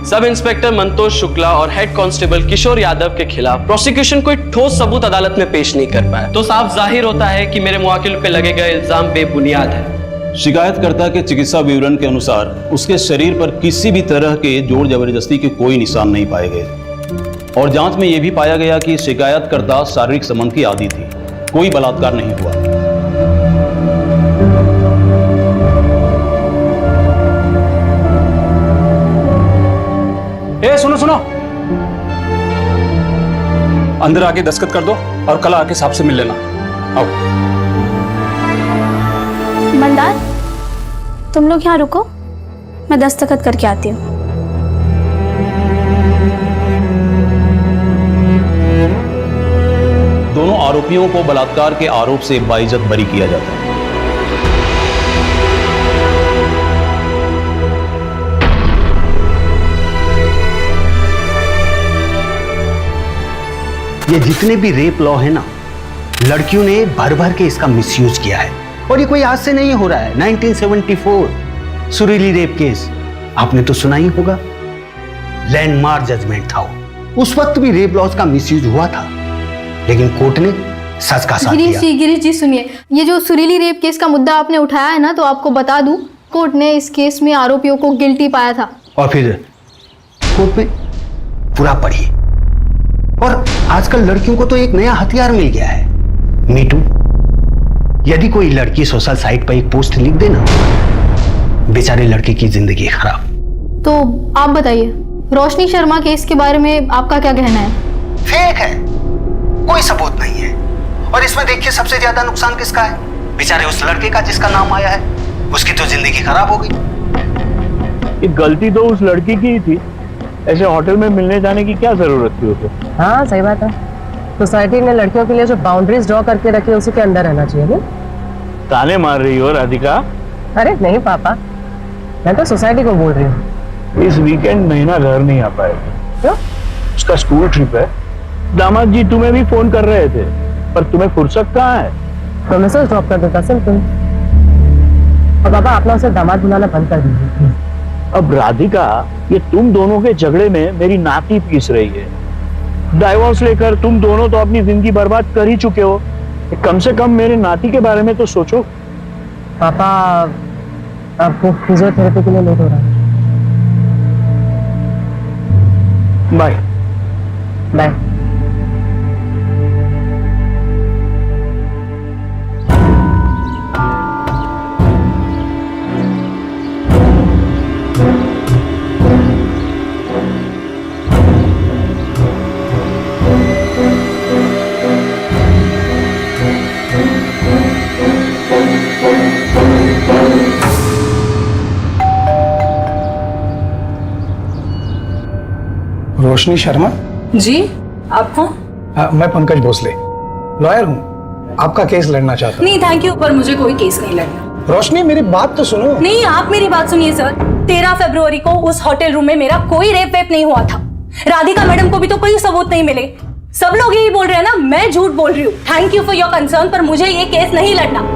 Sub inspector Mantosh Shukla और head constable Kishore Yadav के खिलाफ प्रोसिक्यूशन कोई ठोस सबूत अदालत में पेश नहीं कर पाया, तो साफ जाहिर होता है कि मेरे मुवक्किल पे लगे गए इल्जाम बेबुनियाद है। शिकायतकर्ता के चिकित्सा विवरण के अनुसार उसके शरीर पर किसी भी तरह के जोर जबरदस्ती के कोई निशान नहीं पाए गए और जांच में यह भी पाया गया कि शिकायतकर्ता शारीरिक संबंध की आदी थी, कोई बलात्कार नहीं हुआ। ए सुनो सुनो, अंदर आके दस्तखत कर दो और कल आके साहब से मिल लेना। आओ। मंदार, तुम लोग यहाँ रुको, मैं दस्तखत करके आती हूँ। दोनों आरोपियों को बलात्कार के आरोप से बाइज्जत बरी किया जाता है। ये जितने भी रेप लॉ है ना, लड़कियों ने भर भर के इसका मिसयूज किया है और ये कोई आज से नहीं हो रहा है। 1974 सुरीली रेप केस आपने तो सुना ही होगा, लैंडमार्क जजमेंट था वो। उस वक्त भी रेप लॉज का मिसयूज हुआ था, लेकिन कोर्ट ने सच का साथ दिया। गिरीश जी सुनिए, ये जो सुरीली रेप केस का मुद्दा आपने उठाया है ना, तो आपको बता दूं, कोर्ट ने इस केस में आरोपियों को गिल्टी पाया था। और फिर कोर्ट में पूरा पढ़िए। और आजकल लड़कियों को तो एक नया हथियार मिल गया है, मीटू। यदि कोई लड़की सोशल साइट पर एक पोस्ट लिख देना, बेचारे लड़के की जिंदगी खराब। तो आप बताइए, रोशनी शर्मा केस के बारे में आपका क्या कहना है? फेक है, कोई सबूत नहीं है। और इसमें देखिए सबसे ज्यादा नुकसान किसका है? बेचारे उस लड़के का जिसका नाम आया है, उसकी तो जिंदगी खराब हो गई। ये गलती तो उस लड़की की ही थी, ऐसे होटल में मिलने जाने की क्या जरूरत थी उसे? हाँ सही बात है, सोसाइटी ने लड़कियों के लिए जो बाउंड्रीज ड्रॉ करके रखी है उसी के अंदर रहना चाहिए। नहीं ताने मार रही हो राधिका? अरे नहीं पापा, मैं तो सोसाइटी को बोल रही हूँ। इस वीकेंड महीना घर नहीं आ पाएगी। क्यों? उसका स्कूल ट्रिप है। दामाद जी तुम्हें भी फोन कर रहे थे, पर तुम्हें फुर्सत कहाँ है? तो मैसेज ड्रॉप कर देता सिंपल। और पापा आप ना उसे दामाद बुलाना बंद कर दीजिए। अब राधिका, ये तुम दोनों के झगड़े में मेरी नाती पीस रही है। डाइवोर्स लेकर तुम दोनों तो अपनी जिंदगी बर्बाद कर ही चुके हो, कम से कम मेरे नाती के बारे में तो सोचो। पापा आपको फिजियोथेरेपी के लिए लेट हो रहा है। Bye bye. रोशनी शर्मा जी, आप कौन? मैं पंकज भोसले, लॉयर हूँ। आपका केस लड़ना चाहता हूँ। नहीं थैंक यू, पर मुझे कोई केस नहीं लड़ना। रोशनी मेरी बात तो सुनो। नहीं, आप मेरी बात सुनिए सर। 13 फरवरी को उस होटल रूम में मेरा कोई रेप वेप नहीं हुआ था। राधिका मैडम को भी तो कोई सबूत नहीं मिले। सब लोग यही बोल रहे हैं ना, मैं झूठ बोल रही हूँ। Thank you for your concern, पर मुझे ये केस नहीं लड़ना।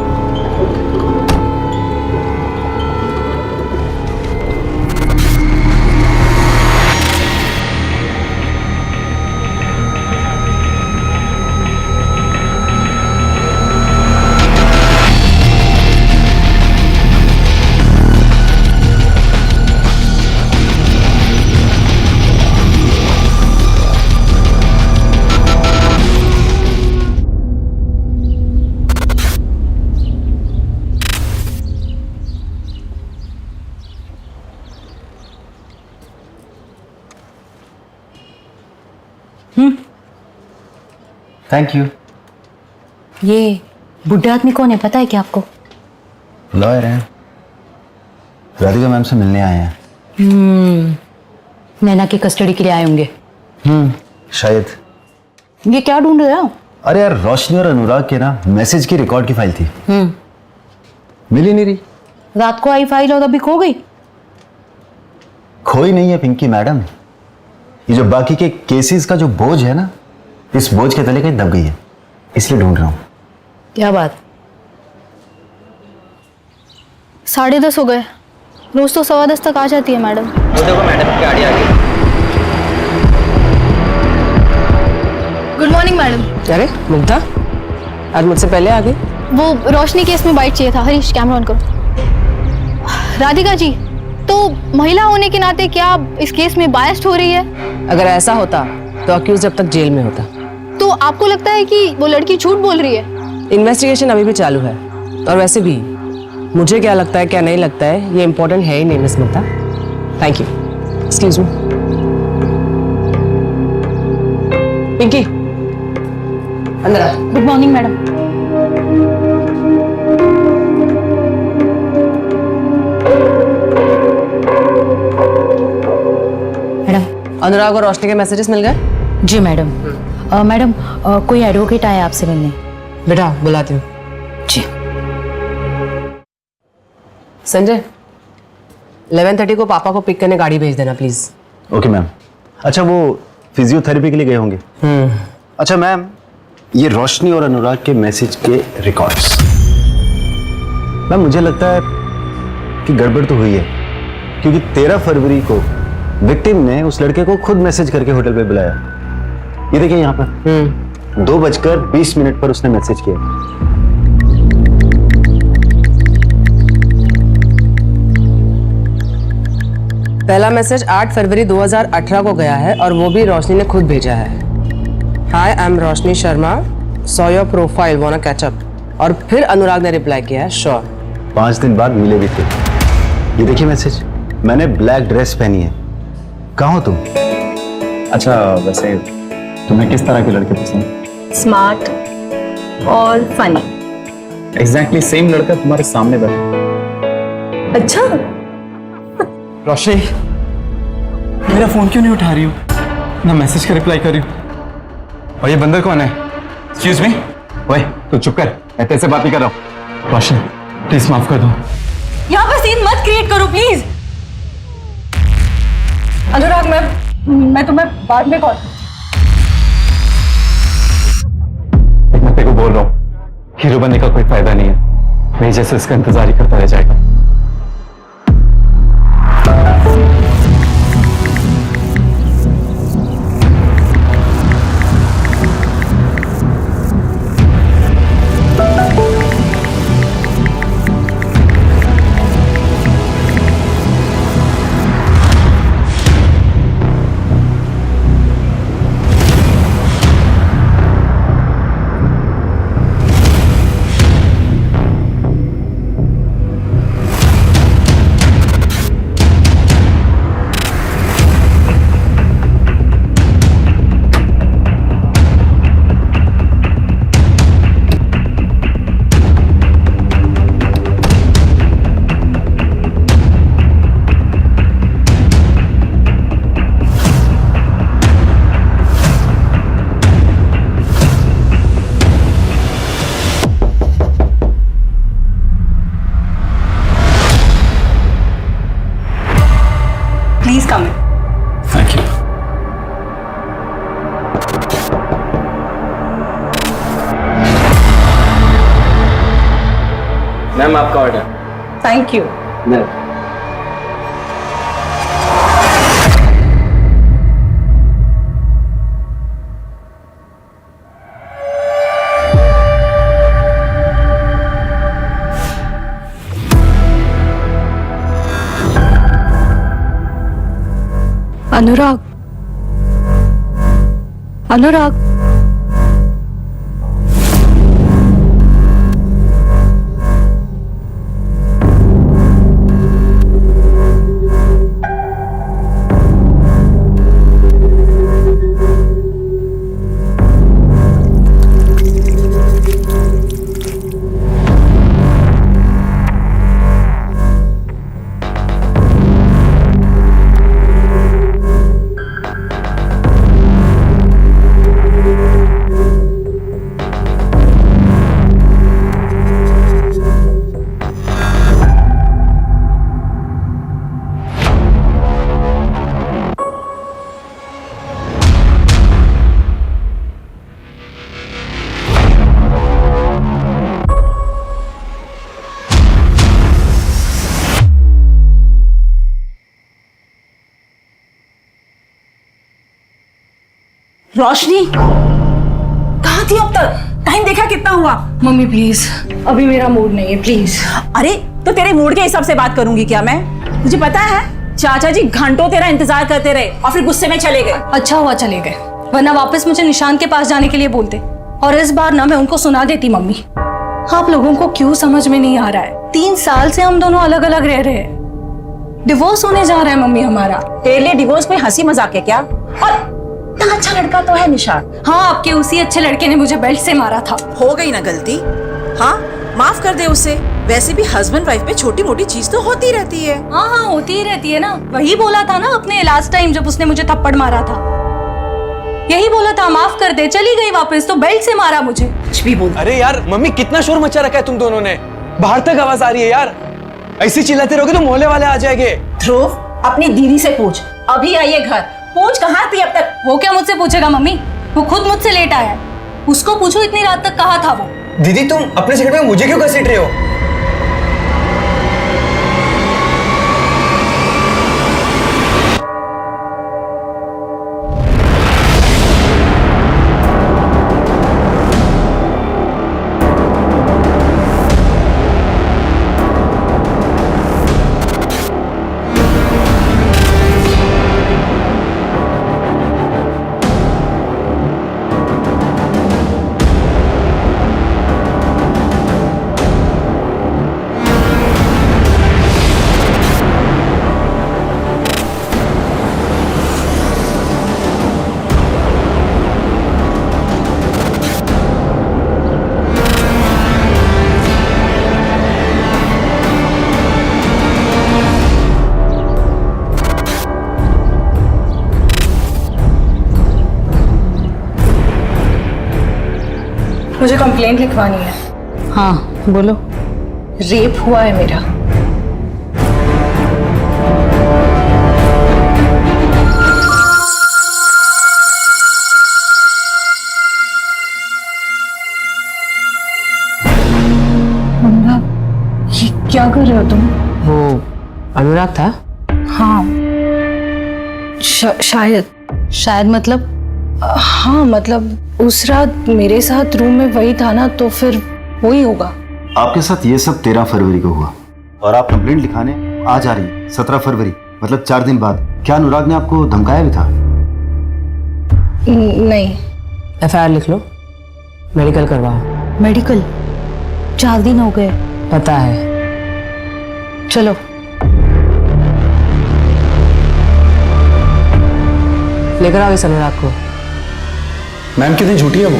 Thank you. ये बुढ़े आदमी कौन है, पता है क्या आपको? लॉयर हैं, राधिका मैम से मिलने आए हैं। नैना की कस्टडी के लिए आए होंगे। शायद। ये क्या ढूंढ रहे हो? अरे यार, रोशनी और अनुराग के ना मैसेज की रिकॉर्ड की फाइल थी, मिल ही नहीं रही। रात को आई फाइल और अभी खो गई? खोई नहीं है पिंकी मैडम, ये जो बाकी के केसेस का जो बोझ है ना, इस बोझ के तले कहीं दब गई है, इसलिए ढूंढ रहा हूं। क्या बात? 10:30 हो गए, रोज तो 10:15 तक आ जाती है मैडम। देखो मैडम की गाड़ी आ गई। Good morning madam. अरे मुग्धा, आज मुझसे पहले आ गई। वो रोशनी केस में बाइट चाहिए था। हरीश कैमरा ऑन करो। राधिका जी, तो महिला होने के नाते क्या आप इस केस में बायस्ड हो रही है? अगर ऐसा होता तो अक्यूज जब तक जेल में होता। तो आपको लगता है कि वो लड़की झूठ बोल रही है? इन्वेस्टिगेशन अभी भी चालू है, और वैसे भी मुझे क्या लगता है क्या नहीं लगता है ये इंपॉर्टेंट है ही नहीं miss Mugdha. Thank you. Excuse me. Pinky, अंदर आ। Good morning madam. अनुराग और रोशनी के मैसेजेस मिल गए? जी मैडम। मैडम कोई एडवोकेट आया आपसे मिलने। बेटा बुलाती हूँ। जी। संजय, 11:30 को पापा को पिक करने गाड़ी भेज देना प्लीज। Okay ma'am. अच्छा, वो फिजियोथेरेपी के लिए गए होंगे। अच्छा मैम, ये रोशनी और अनुराग के मैसेज के रिकॉर्ड्स। मैम मुझे लगता है कि गड़बड़ तो हुई है, क्योंकि 13 फरवरी को विक्टिम ने उस लड़के को खुद मैसेज करके होटल पे बुलाया। ये देखिए यहाँ पर 2:20 पर उसने मैसेज किया। पहला मैसेज 8 फरवरी 2018 को गया है और वो भी रोशनी ने खुद भेजा है। Hi, I am Roshni Sharma, saw your profile, wanna catch up. और फिर अनुराग ने रिप्लाई किया है, श्योर। 5 दिन बाद मिले भी थे। ये देखिए मैसेज, मैंने ब्लैक ड्रेस पहनी है, कहाँ हो तुम? अच्छा, वैसे तुम्हें किस तरह के लड़के पसंद? स्मार्ट और फनी। एग्जैक्टली सेम लड़का तुम्हारे सामने बैठा। अच्छा, रोशनी, मेरा फोन क्यों नहीं उठा रही हो? ना मैसेज का रिप्लाई कर रही हो। और ये बंदर कौन है? Excuse me. ओए, तू चुप कर, मैं तेरे से बात ही कर रहा हूँ। रोशनी, प्लीज माफ कर दो। यहाँ पर सीन मत क्रिएट करो प्लीज। अनुराग, मैं तुम्हें बाद में कॉल। मैं तेरे को बोल रहा हूँ, हीरो बनने का कोई फायदा नहीं है। मेरे जैसे इसका इंतजार ही करता रह जाएगा। Please come in. Thank you. Ma'am आपका order. Thank you. Anurag, Anurag, Roshni कहाँ थी अब तक? टाइम देखा कितना हुआ? मम्मी प्लीज, अभी मेरा मूड नहीं है, प्लीज। अरे तो तेरे मूड के हिसाब से बात करूंगी क्या मैं? मुझे पता है चाचा जी घंटों तेरा इंतजार करते रहे और फिर गुस्से में चले गए। अच्छा हुआ चले गए, वरना वापस मुझे निशान के पास जाने के लिए बोलते और इस बार ना मैं उनको सुना देती। मम्मी आप लोगों को क्यों समझ में नहीं आ रहा है? 3 साल से हम दोनों अलग अलग रह रहे हैं, डिवोर्स होने जा रहा है मम्मी हमारा। तेरे लिए डिवोर्स कोई हंसी मजाक है क्या? और इतना अच्छा लड़का तो है निशान। हाँ, आपके उसी अच्छे लड़के ने मुझे बेल्ट से मारा था। हो गई ना गलती, हाँ माफ कर दे उसे। वैसे भी हस्बैंड वाइफ में छोटी मोटी चीज तो होती रहती है। हाँ हाँ होती ही रहती है ना, वही बोला था ना अपने लास्ट टाइम जब उसने मुझे थप्पड़ मारा था, यही बोला था माफ कर दे। चली गई वापस तो बेल्ट से मारा मुझे। कुछ भी बोल। अरे यार मम्मी, कितना शोर मचा रखा है तुम दोनों ने, बाहर तक आवाज आ रही है यार। ऐसे चिल्लाते रहोगे तो मोहल्ले वाले आ जाएंगे। ध्रुव अपनी दीदी से पूछ, अभी आई है घर, पूछ कहाँ थी अब तक? वो क्या मुझसे पूछेगा मम्मी, वो खुद मुझसे लेट आया है, उसको पूछो इतनी रात तक कहाँ था वो। दीदी तुम अपने सेकंड में मुझे क्यों घसीट रहे हो? मुझे कंप्लेंट लिखवानी है। हाँ बोलो। रेप हुआ है मेरा। ये क्या कर रहे हो तुम? वो अनुराग था? हाँ शायद मतलब हाँ मतलब उस रात मेरे साथ रूम में वही था ना, तो फिर वही होगा। आपके साथ ये सब 13 फरवरी को हुआ और आप कंप्लेंट लिखाने आज आ रही हैं 17 फरवरी, मतलब 4 दिन बाद। क्या अनुराग ने आपको धमकाया भी था? नहीं। FIR लिख लो, मेडिकल करवाओ। मेडिकल? 4 दिन हो गए। पता है। चलो। लेकर आओ इस अनुराग को। मैम कितनी झूठी है वो,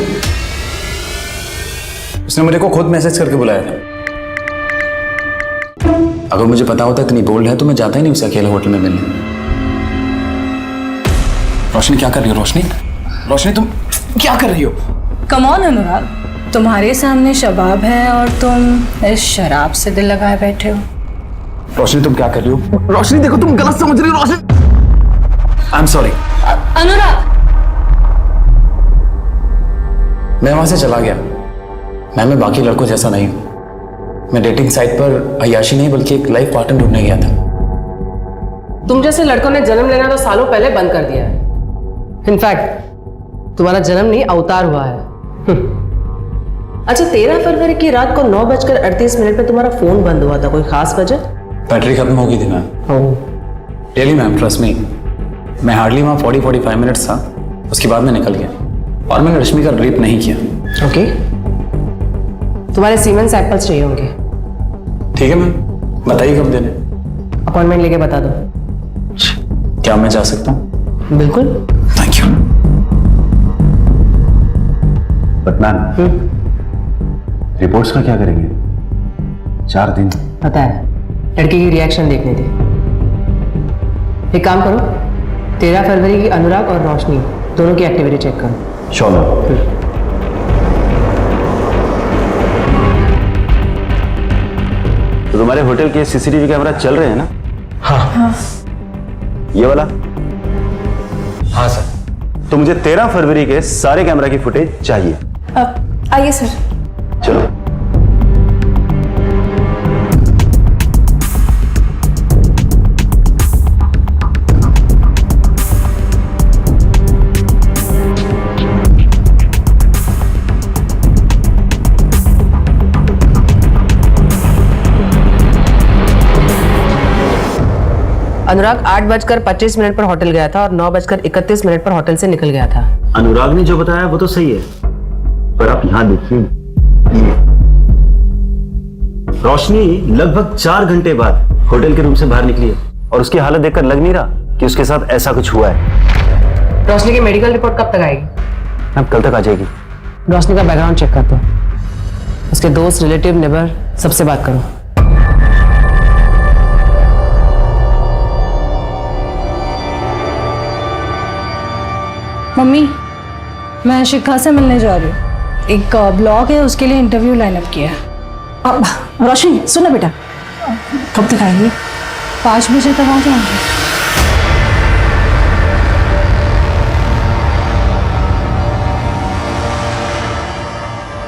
उसने मेरे को खुद मैसेज करके बुलाया था। अगर मुझे पता होता इतनी बोल्ड है तो मैं जाता ही नहीं उसे अकेले होटल में मिलने। रोशनी क्या कर रही हो? रोशनी तुम क्या कर रही हो? कम ऑन अनुराग, तुम्हारे सामने शबाब है और तुम इस शराब से दिल लगाए बैठे हो। रोशनी तुम क्या कर रही हो? रोशनी देखो तुम गलत समझ रही हो। रोशनी आई एम सॉरी। अनुराग मैं वहां से चला गया। मैं बाकी लड़कों जैसा नहीं हूं। मैं डेटिंग साइट पर अय्याशी नहीं बल्कि एक लाइफ पार्टनर ढूंढने गया था। तुम जैसे लड़कों ने जन्म लेना तो सालों पहले बंद कर दिया है। इनफैक्ट तुम्हारा जन्म नहीं अवतार हुआ है। अच्छा 13 फरवरी की रात को 9:38 पे तुम्हारा फोन बंद हुआ था, कोई खास वजह? बैटरी खत्म हो गई थी ma'am. Really ma'am, trust me. मैं हार्डली वहाँ 40-45 मिनट्स था, उसके बाद मैं निकल गया और मैंने रश्मि का रेप नहीं किया। ओके। तुम्हारे सीमेंस सैंपल्स चाहिए होंगे। ठीक है मैम, बताइए कब देने? अपॉइंटमेंट लेके बता दो। क्या मैं जा सकता हूँ? बिल्कुल। Thank you. But ma'am reports का क्या करेंगे? 4 दिन। पता है, लड़की की रिएक्शन देखनी थी। एक काम करो, 13 फरवरी की अनुराग और रोशनी दोनों की एक्टिविटी चेक करो। Sure ma'am. तो तुम्हारे होटल के CCTV कैमरा चल रहे हैं ना? हाँ। ये वाला? हाँ सर। तो मुझे 13 फरवरी के सारे कैमरा की फुटेज चाहिए। आइए सर। चलो। अनुराग 8:25 पर होटल गया था और 9:31 पर होटल से निकल गया था। अनुराग ने जो बताया वो तो सही है, पर आप यहां देखिए, ये रोशनी लगभग 4 घंटे बाद होटल के रूम से बाहर निकली है और उसकी हालत देखकर लग नहीं रहा कि उसके साथ ऐसा कुछ हुआ है। रोशनी की मेडिकल रिपोर्ट कब तक आएगी? अब कल तक आ जाएगी। रोशनी का बैकग्राउंड चेक कर दो, उसके दोस्त, रिलेटिव, नेबर सबसे बात करो। मम्मी, मैं शिखा से मिलने जा रही हूँ। एक ब्लॉग है, उसके लिए इंटरव्यू लाइन अप किया है। अब रोशनी सुनो बेटा, कब तक आएंगे? 5 बजे तक आ जाऊंगी।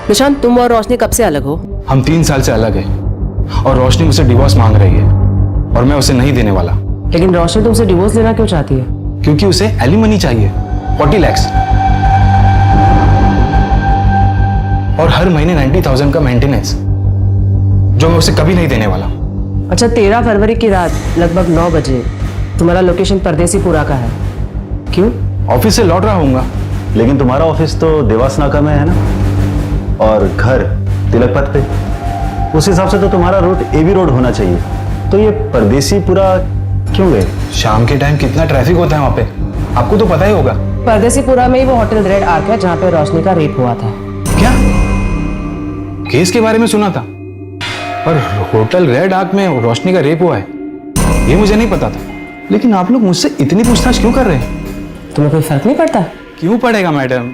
निशांत, तुम और रोशनी कब से अलग हो? हम 3 साल से अलग हैं और रोशनी मुझसे डिवोर्स मांग रही है और मैं उसे नहीं देने वाला। लेकिन रोशनी तुमसे डिवोर्स लेना क्यों चाहती है? क्योंकि उसे एलिमनी चाहिए, 40 लाख और हर महीने 90,000 का मेंटेनेंस, जो मैं उसे कभी नहीं देने वाला। अच्छा, 13 फरवरी की रात लगभग 9 बजे तुम्हारा लोकेशन परदेसीपुरा का है, क्यों? ऑफिस से लौट रहा हूँगा। लेकिन तुम्हारा ऑफिस तो देवास नाका में है ना, और घर तिलक पथ पे। उस हिसाब से तो तुम्हारा रूट एबी रोड होना चाहिए। तो ये परदेसीपुरा क्यों गए? शाम के टाइम कितना ट्रैफिक होता है वहां पे, आपको तो पता ही होगा। परदेसीपुरा में ही वो होटल रेड आर्क है जहाँ पे रोशनी का रेप हुआ था। क्या? केस के बारे में सुना था, पर होटल रेड आर्क में रोशनी का रेप हुआ है ये मुझे नहीं पता था। लेकिन आप लोग मुझसे इतनी पूछताछ क्यों कर रहे हैं? तुम्हें कोई फर्क नहीं पड़ता? क्यों पड़ेगा मैडम,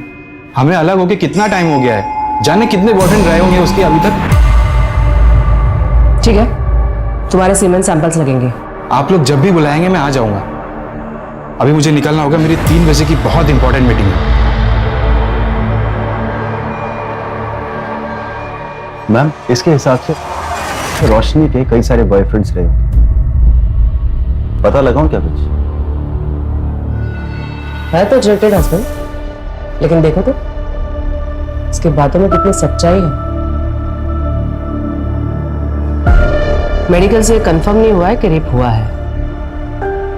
हमें अलग होके कितना टाइम हो गया है, जाने कितने बॉयफ्रेंड रहे होंगे उसके अभी तक। ठीक है, तुम्हारे सीमेन सैंपल्स लगेंगे। आप लोग जब भी बुलाएंगे मैं आ जाऊंगा। अभी मुझे निकलना होगा, मेरी 3 बजे की बहुत इंपॉर्टेंट मीटिंग है। मैम, इसके हिसाब से रोशनी के कई सारे बॉयफ्रेंड्स रहे, पता लगाऊं क्या कुछ? है तो रिजेक्टेड हस्बैंड, लेकिन देखो तो इसके बातों में कितनी सच्चाई है। मेडिकल से कंफर्म नहीं हुआ है कि रेप हुआ है।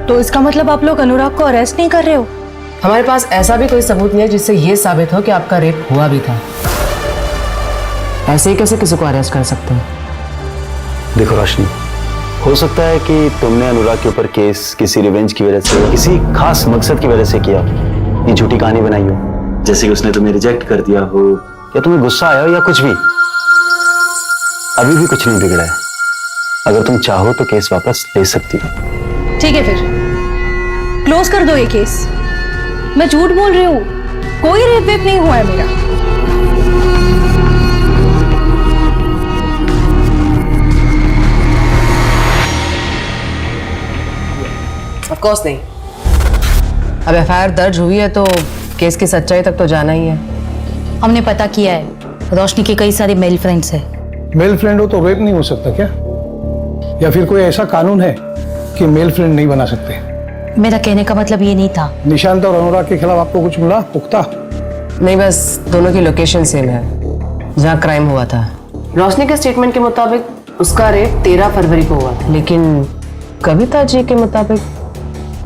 तो इसका मतलब आप लोग अनुराग को अरेस्ट नहीं कर रहे हो? हमारे पास ऐसा भी कोई सबूत नहीं है जिससे यह साबित हो कि आपका रेप हुआ भी था। ऐसे ही कैसे किसी को अरेस्ट कर सकते हैं? देखो रोशनी, हो सकता है कि तुमने अनुराग के ऊपर केस किसी रिवेंज की वजह से, किसी खास मकसद की वजह से किया, ये झूठी कहानी बनाई हो, जैसे कि उसने तुम्हें रिजेक्ट कर दिया हो या तुम्हें गुस्सा आया हो या कुछ भी। अभी भी कुछ नहीं बिगड़ा है, अगर तुम चाहो तो केस वापस ले सकती हो। ठीक है, फिर क्लोज कर दो ये केस। मैं झूठ बोल रही हूँ, कोई रेप वेप नहीं हुआ है मेरा। ऑफ कोर्स नहीं। अब एफआईआर दर्ज हुई है तो केस की सच्चाई तक तो जाना ही है। हमने पता किया है, रोशनी के कई सारे मेल फ्रेंड्स हैं। मेल फ्रेंड हो तो रेप नहीं हो सकता क्या? या फिर कोई ऐसा कानून है कि मेल फ्रेंड नहीं बना सकते? मेरा कहने का मतलब ये नहीं था। निशांत और अनुराग के खिलाफ आपको कुछ मिला पुख्ता? नहीं, बस दोनों की लोकेशन सेम है जहाँ क्राइम हुआ था। रोशनी के स्टेटमेंट के मुताबिक उसका रेप 13 फरवरी को हुआ था, लेकिन कविता जी के मुताबिक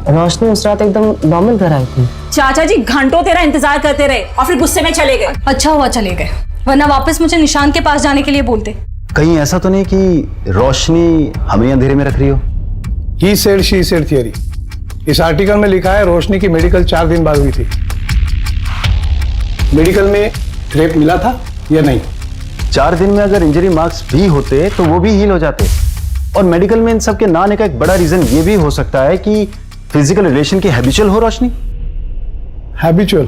रोशनी उस रात एकदम नॉर्मल घर आई थी। चाचा जी घंटों तेरा इंतजार करते रहे और फिर गुस्से में चले गए। अच्छा हुआ चले गए, वरना वापस मुझे निशांत के पास जाने के लिए बोलते। कहीं ऐसा तो नहीं कि रोशनी हमें अंधेरे में रख रही हो? He said she said theory. इस आर्टिकल में लिखा है रोशनी की मेडिकल 4 दिन बाद हुई थी। मेडिकल में रेप मिला था या नहीं? 4 दिन में अगर इंजरी मार्क्स भी होते तो वो भी हील हो जाते। और मेडिकल में इन सब के ना आने का एक बड़ा रीजन ये भी हो सकता है कि फिजिकल रिलेशन की हैबिचुअल हो रोशनी। हैबिचुअल?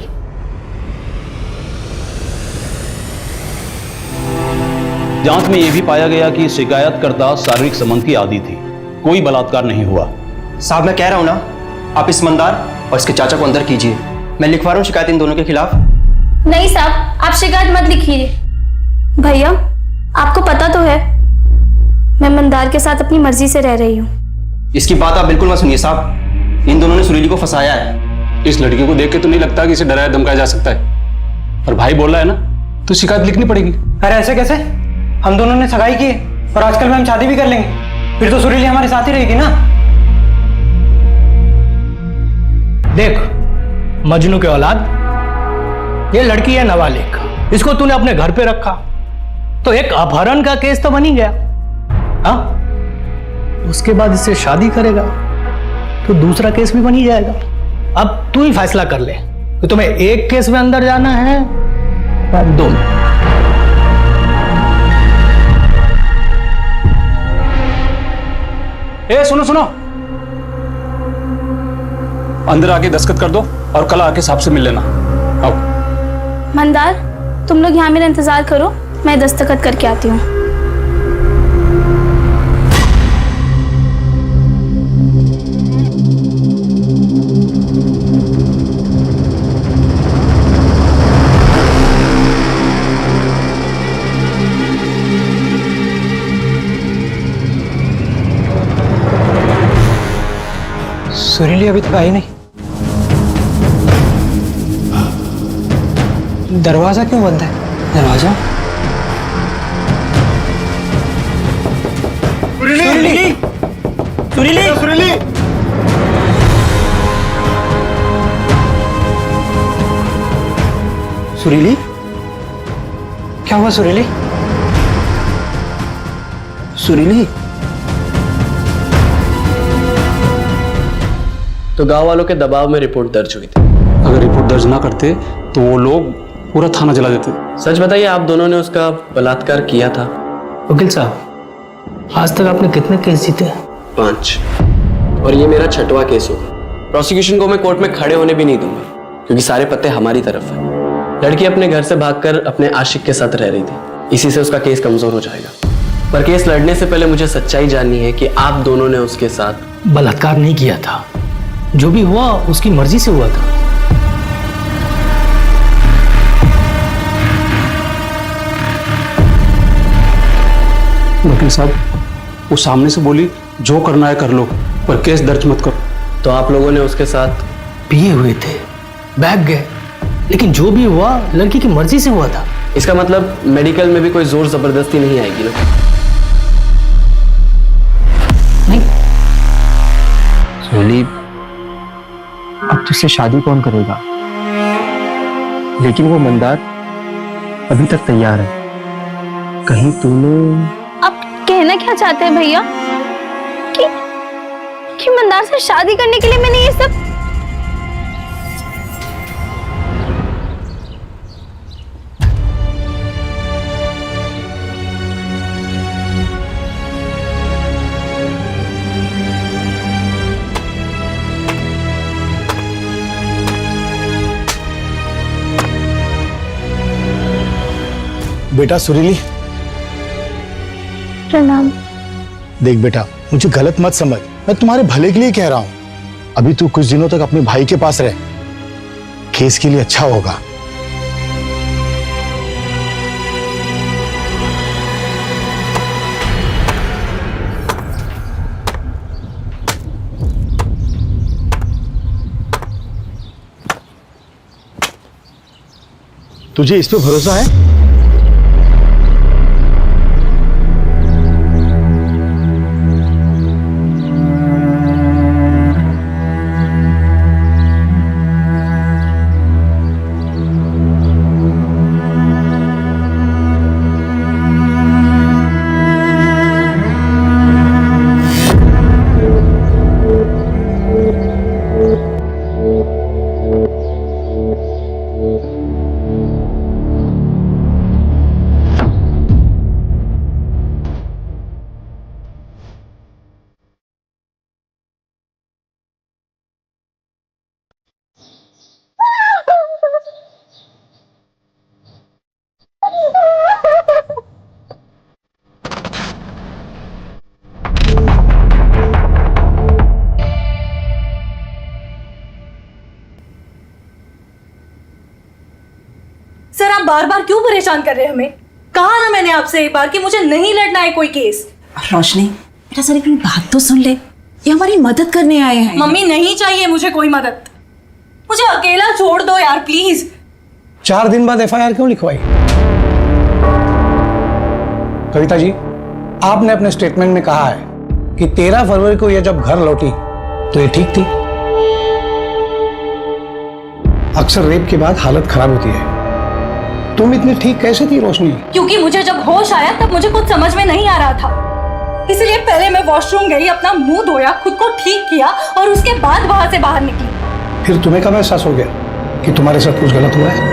जांच में यह भी पाया गया कि शिकायतकर्ता शारीरिक संबंध की आदी थी, कोई बलात्कार नहीं हुआ। साहब, मैं कह रहा हूं ना, आप इस मंदार और इसके चाचा को अंदर कीजिए। मैं लिखवा रहा हूं शिकायत इन दोनों के खिलाफ। नहीं साहब, आप शिकायत मत लिखिए। भैया, आपको पता तो है मैं मंदार के साथ अपनी मर्जी से रह रही हूँ। इसकी बात आप बिल्कुल मत सुनिए साहब, इन दोनों ने सुरीली को फंसाया है। इस लड़की को देख के तो नहीं लगता कि इसे डराया धमकाया जा सकता है, और भाई बोल रहा है ना तो शिकायत लिखनी पड़ेगी। अरे ऐसे कैसे? हम दोनों ने सगाई की और आजकल में हम शादी भी कर लेंगे, फिर तो सुरीली हमारे साथ ही रहेगी ना। देख मजनू के औलाद, ये लड़की है नाबालिग, इसको तूने अपने घर पे रखा तो एक अपहरण का केस तो बन ही गया। हाँ, उसके बाद इससे शादी करेगा तो दूसरा केस भी बन ही जाएगा। अब तू ही फैसला कर ले कि तुम्हें एक केस में अंदर जाना है या दो में। सुनो सुनो, अंदर आके दस्तखत कर दो और कल आके साहब से मिल लेना। आओ। मंदार, तुम लोग यहाँ मेरा इंतजार करो, मैं दस्तखत करके आती हूँ। सुरीली अभी तक आई नहीं। दरवाजा क्यों बंद है? दरवाजा? सुरीली! सुरीली! सुरीली! सुरीली? क्या हुआ सुरीली? सुरीली? तो गांव वालों के दबाव में रिपोर्ट दर्ज हुई थी। अगर रिपोर्ट दर्ज ना करते तो वो लोग पूरा थाना जला देते। सच बताइए, आप दोनों ने उसका बलात्कार किया था? वकील साहब, आज तक आपने कितने केस जीते? 5, और ये मेरा 6वां केस होगा। प्रोसिक्यूशन को मैं कोर्ट में खड़े होने भी नहीं दूंगा, क्योंकि सारे पत्ते हमारी तरफ है। लड़की अपने घर से भागकर अपने आशिक के साथ रह रही थी, इसी से उसका केस कमजोर हो जाएगा। पर केस लड़ने से पहले मुझे सच्चाई जाननी है कि आप दोनों ने उसके साथ बलात्कार नहीं किया था। जो भी हुआ उसकी मर्जी से हुआ था। वकील साहब, वो सामने से बोली जो करना है कर लो, पर केस दर्ज मत करो। तो आप लोगों ने उसके साथ पिए हुए थे, बैग गए, लेकिन जो भी हुआ लड़की की मर्जी से हुआ था। इसका मतलब मेडिकल में भी कोई जोर जबरदस्ती नहीं आएगी ना? नहीं। सुरीली, अब तुझसे शादी कौन करेगा? लेकिन वो मंदार अभी तक तैयार है। कहीं तूने... आप कहना क्या चाहते हैं भैया? कि मंदार से शादी करने के लिए मैंने ये सब... बेटा सुरीली, प्रणाम। देख बेटा, मुझे गलत मत समझ, मैं तुम्हारे भले के लिए कह रहा हूं। अभी तू कुछ दिनों तक अपने भाई के पास रह, केस के लिए अच्छा होगा। तुझे इस पे भरोसा है? सर, आप बार बार क्यों परेशान कर रहे हैं हमें? कहा ना मैंने आपसे एक बार कि मुझे नहीं लड़ना है कोई केस। रोशनी, बेटा सर एक बात तो सुन ले, ये हमारी मदद करने आए हैं। मम्मी, नहीं चाहिए मुझे कोई मदद, मुझे अकेला छोड़ दो यार प्लीज। 4 दिन बाद FIR क्यों लिखवाई? कविता जी, आपने अपने स्टेटमेंट में कहा है कि 13 फरवरी को यह जब घर लौटी तो ये ठीक थी। अक्सर रेप के बाद हालत खराब होती है। तुम इतनी ठीक कैसे थी रोशनी? क्योंकि मुझे जब होश आया तब मुझे कुछ समझ में नहीं आ रहा था, इसलिए पहले मैं वॉशरूम गई, अपना मुंह धोया, खुद को ठीक किया और उसके बाद वहां से बाहर निकली। फिर तुम्हें कब एहसास हो गया कि तुम्हारे साथ कुछ गलत हुआ है?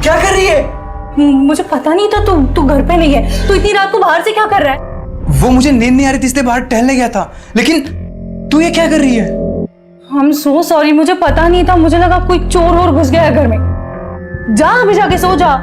क्या कर रही है? मुझे पता नहीं था तू घर पे नहीं है। तू इतनी रात को बाहर से क्या कर रहा है? वो मुझे नींद नहीं आ रही थी इसलिए बाहर टहलने गया था, लेकिन तू ये क्या कर रही है? I'm so sorry, मुझे पता नहीं था, मुझे लगा कोई चोर और घुस गया है घर में। जा अभी जाके सो जा।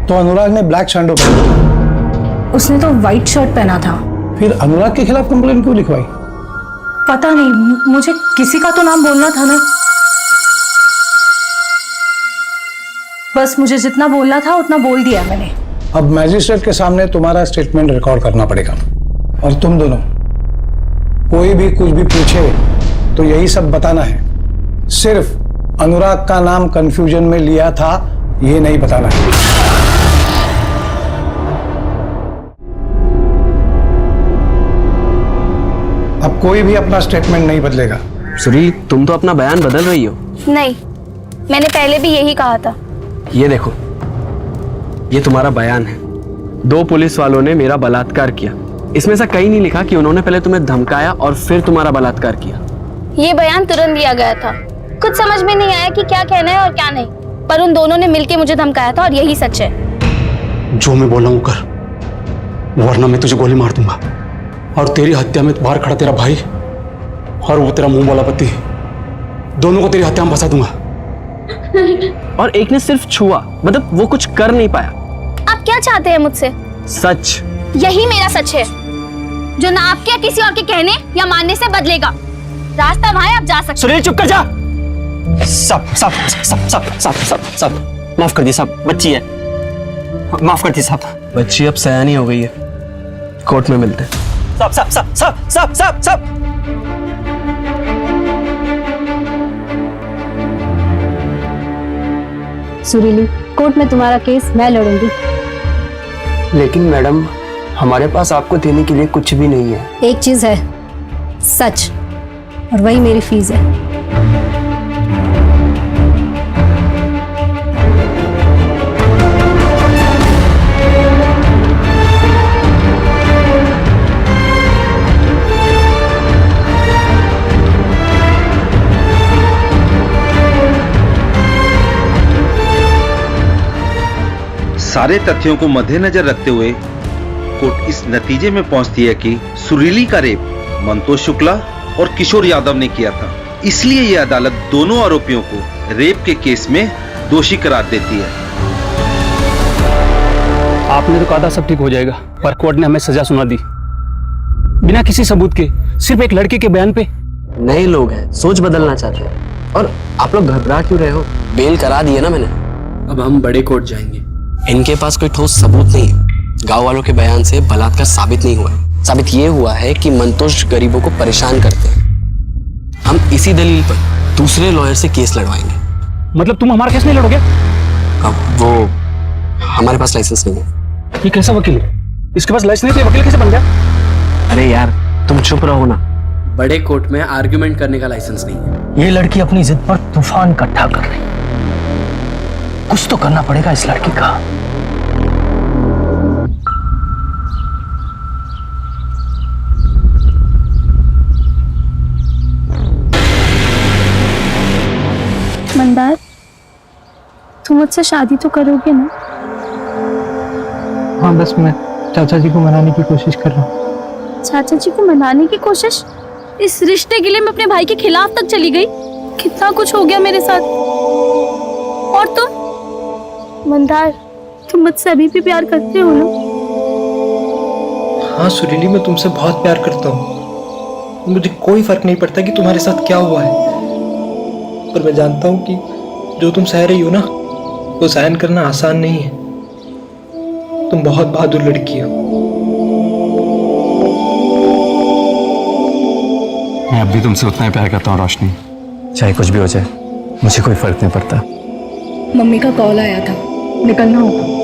तो अनुराग ने ब्लैक शर्ट पहना, उसने तो व्हाइट शर्ट पहना था। फिर अनुराग के खिलाफ कंप्लेंट क्यों लिखवाई? पता नहीं, मुझे किसी का तो नाम बोलना था ना। बस मुझे जितना बोलना था उतना बोल दिया मैंने। अब मैजिस्ट्रेट के सामने तुम्हारा स्टेटमेंट रिकॉर्ड करना पड़ेगा, और तुम दोनों कोई भी कुछ भी पूछे तो यही सब बताना है। सिर्फ अनुराग का नाम कंफ्यूजन में लिया था ये नहीं बताना है। अब कोई भी अपना स्टेटमेंट नहीं बदलेगा। सुरीली, तुम तो अपना बयान बदल रही हो। नहीं, मैंने पहले भी यही कहा था। ये देखो, ये तुम्हारा बयान है। 2 पुलिस वालों ने मेरा बलात्कार किया। इसमें से कहीं नहीं लिखा कि उन्होंने पहले तुम्हें धमकाया और फिर तुम्हारा बलात्कार किया। ये बयान तुरंत दिया गया था। कुछ समझ में नहीं आया कि क्या कहना है और क्या नहीं, पर उन दोनों ने मिलकर मुझे धमकाया था और यही सच है। जो मैं बोला हूं कर, वरना मैं तुझे गोली मार दूंगा और तेरी हत्या में बाहर खड़ा तेरा भाई और वो तेरा मुंह वाला पति, दोनों को तेरी हत्या में फंसा दूंगा। और एक ने सिर्फ छुआ, मतलब वो कुछ कर नहीं पाया। आप क्या चाहते हैं मुझसे? सच। यही मेरा सच है, जो ना आपके या किसी और के कहने या मानने से बदलेगा। रास्ता वहां है, आप जा सकते। सुनील चुप कर जा। सब सब सब सब सब सब सब माफ कर दी साहब, बच्ची है, माफ कर दी साहब। बच्ची अब सयानी हो गई है, कोर्ट में मिलते हैं। सब सब सब सब सब सब सब सुरीली, कोर्ट में तुम्हारा केस मैं लड़ूंगी। लेकिन मैडम, हमारे पास आपको देने के लिए कुछ भी नहीं है। एक चीज है, सच, और वही मेरी फीस है। सारे तथ्यों को मद्देनजर रखते हुए कोर्ट इस नतीजे में पहुंचती है कि सुरीली का रेप मंतोष शुक्ला और किशोर यादव ने किया था। इसलिए यह अदालत दोनों आरोपियों को रेप के केस में दोषी करार देती है। आपने तो कहा था सब ठीक हो जाएगा, पर कोर्ट ने हमें सजा सुना दी बिना किसी सबूत के, सिर्फ एक लड़के के बयान पे। नए लोग हैं, सोच बदलना चाहते हैं, और आप लोग घबरा क्यों रहे हो? बेल करा दी है ना मैंने। अब हम बड़े कोर्ट जाएंगे। इनके पास कोई ठोस सबूत नहीं है। गांव वालों के बयान से बलात्कार साबित नहीं हुआ है। साबित ये हुआ है कि मंतोष गरीबों को परेशान करते हैं। हम इसी दलील पर दूसरे लॉयर से केस लड़वाएंगे। मतलब तुम हमारा केस नहीं लड़ोगे? अब वो हमारे पास लाइसेंस नहीं है। ये कैसा वकील है? इसके पास लाइसेंस नहीं, तो वकील कैसे बन गया? अरे यार, तुम चुप रहो ना। बड़े कोर्ट में आर्ग्यूमेंट करने का लाइसेंस नहीं है। ये लड़की अपनी जिद पर तूफान इकट्ठा कर रही, कुछ तो करना पड़ेगा इस लड़की का। मंदार, तुम मुझसे शादी तो करोगे ना? हाँ, बस मैं चाचा जी को मनाने की कोशिश कर रहा हूँ। चाचा जी को मनाने की कोशिश? इस रिश्ते के लिए मैं अपने भाई के खिलाफ तक चली गई। कितना कुछ हो गया मेरे साथ। और तुम मंदार, तुम मुझसे अभी भी प्यार करते हो ना? हाँ सुरीली, मैं तुमसे बहुत प्यार करता हूँ। मुझे कोई फर्क नहीं पड़ता कि तुम्हारे साथ क्या हुआ है, पर मैं जानता हूँ कि जो तुम सह रही हो ना, वो सहन करना आसान नहीं है। तुम बहुत बहादुर लड़की हो। मैं अब भी तुमसे उतना ही प्यार करता हूँ रोशनी, चाहे कुछ भी हो जाए मुझे कोई फर्क नहीं पड़ता। मम्मी का कॉल आया था, निकलना होगा।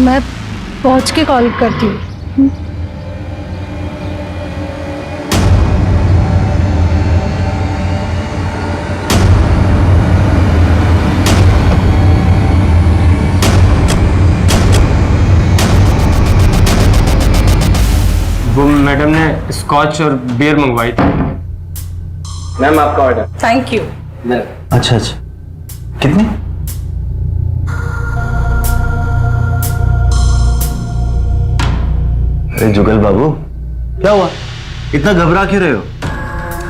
मैं पहुंच के कॉल करती हूँ। वो मैडम ने स्कॉच और बियर मंगवाई थी। मैम आपका ऑर्डर। Thank you. अच्छा अच्छा, कितने? अरे जुगल बाबू, क्या हुआ? इतना घबरा क्यों रहे हो?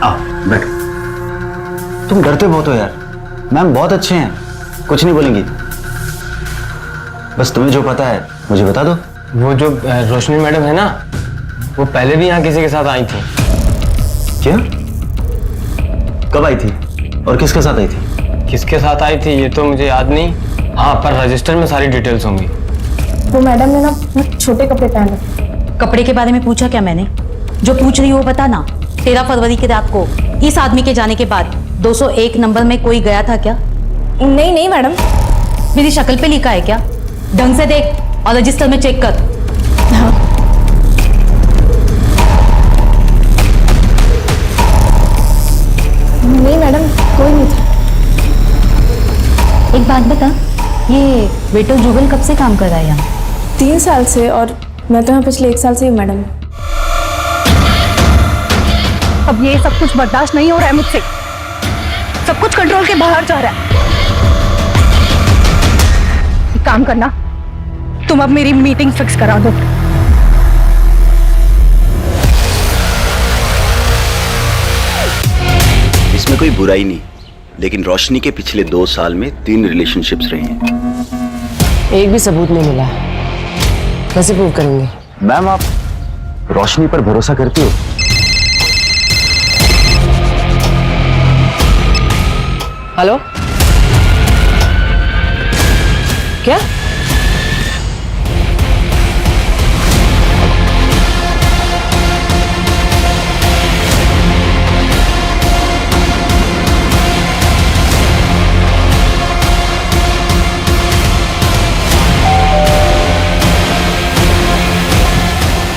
आओ बैठो। तुम डरते बहुत हो यार। मैम बहुत अच्छे हैं, कुछ नहीं बोलेंगी। बस तुम्हें जो पता है मुझे बता दो। वो जो रोशनी मैडम है ना, वो पहले भी यहाँ किसी के साथ आई थी। क्या? कब आई थी और किसके साथ आई थी? किसके साथ आई थी ये तो मुझे याद नहीं। हाँ, पर रजिस्टर में सारी डिटेल्स होंगी। वो मैडम ने ना बहुत छोटे कपड़े पहने। कपड़े के बारे में पूछा क्या मैंने? जो पूछ रही हो बता ना। 13 फरवरी की रात को इस आदमी के जाने के बाद 201 नंबर में कोई गया था क्या? नहीं नहीं मैडम। मेरी शक्ल पे लिखा है क्या? ढंग से देख और रजिस्टर में चेक कर। हाँ। नहीं मैडम, कोई नहीं था। एक बात बता, ये वेटर जुगल कब से काम कर रहा है यहाँ? 3 साल से, और मैं तो यहाँ पिछले 1 साल से हूँ मैडम। अब ये सब कुछ बर्दाश्त नहीं हो रहा है मुझसे। सब कुछ कंट्रोल के बाहर जा रहा है। एक काम करना, तुम अब मेरी मीटिंग फिक्स करा दो। इसमें कोई बुराई नहीं, लेकिन रोशनी के पिछले 2 साल में 3 रिलेशनशिप्स रहे हैं। एक भी सबूत नहीं मिला, कैसे प्रूव करेंगे? मैम आप रोशनी पर भरोसा करती हो? हेलो, क्या?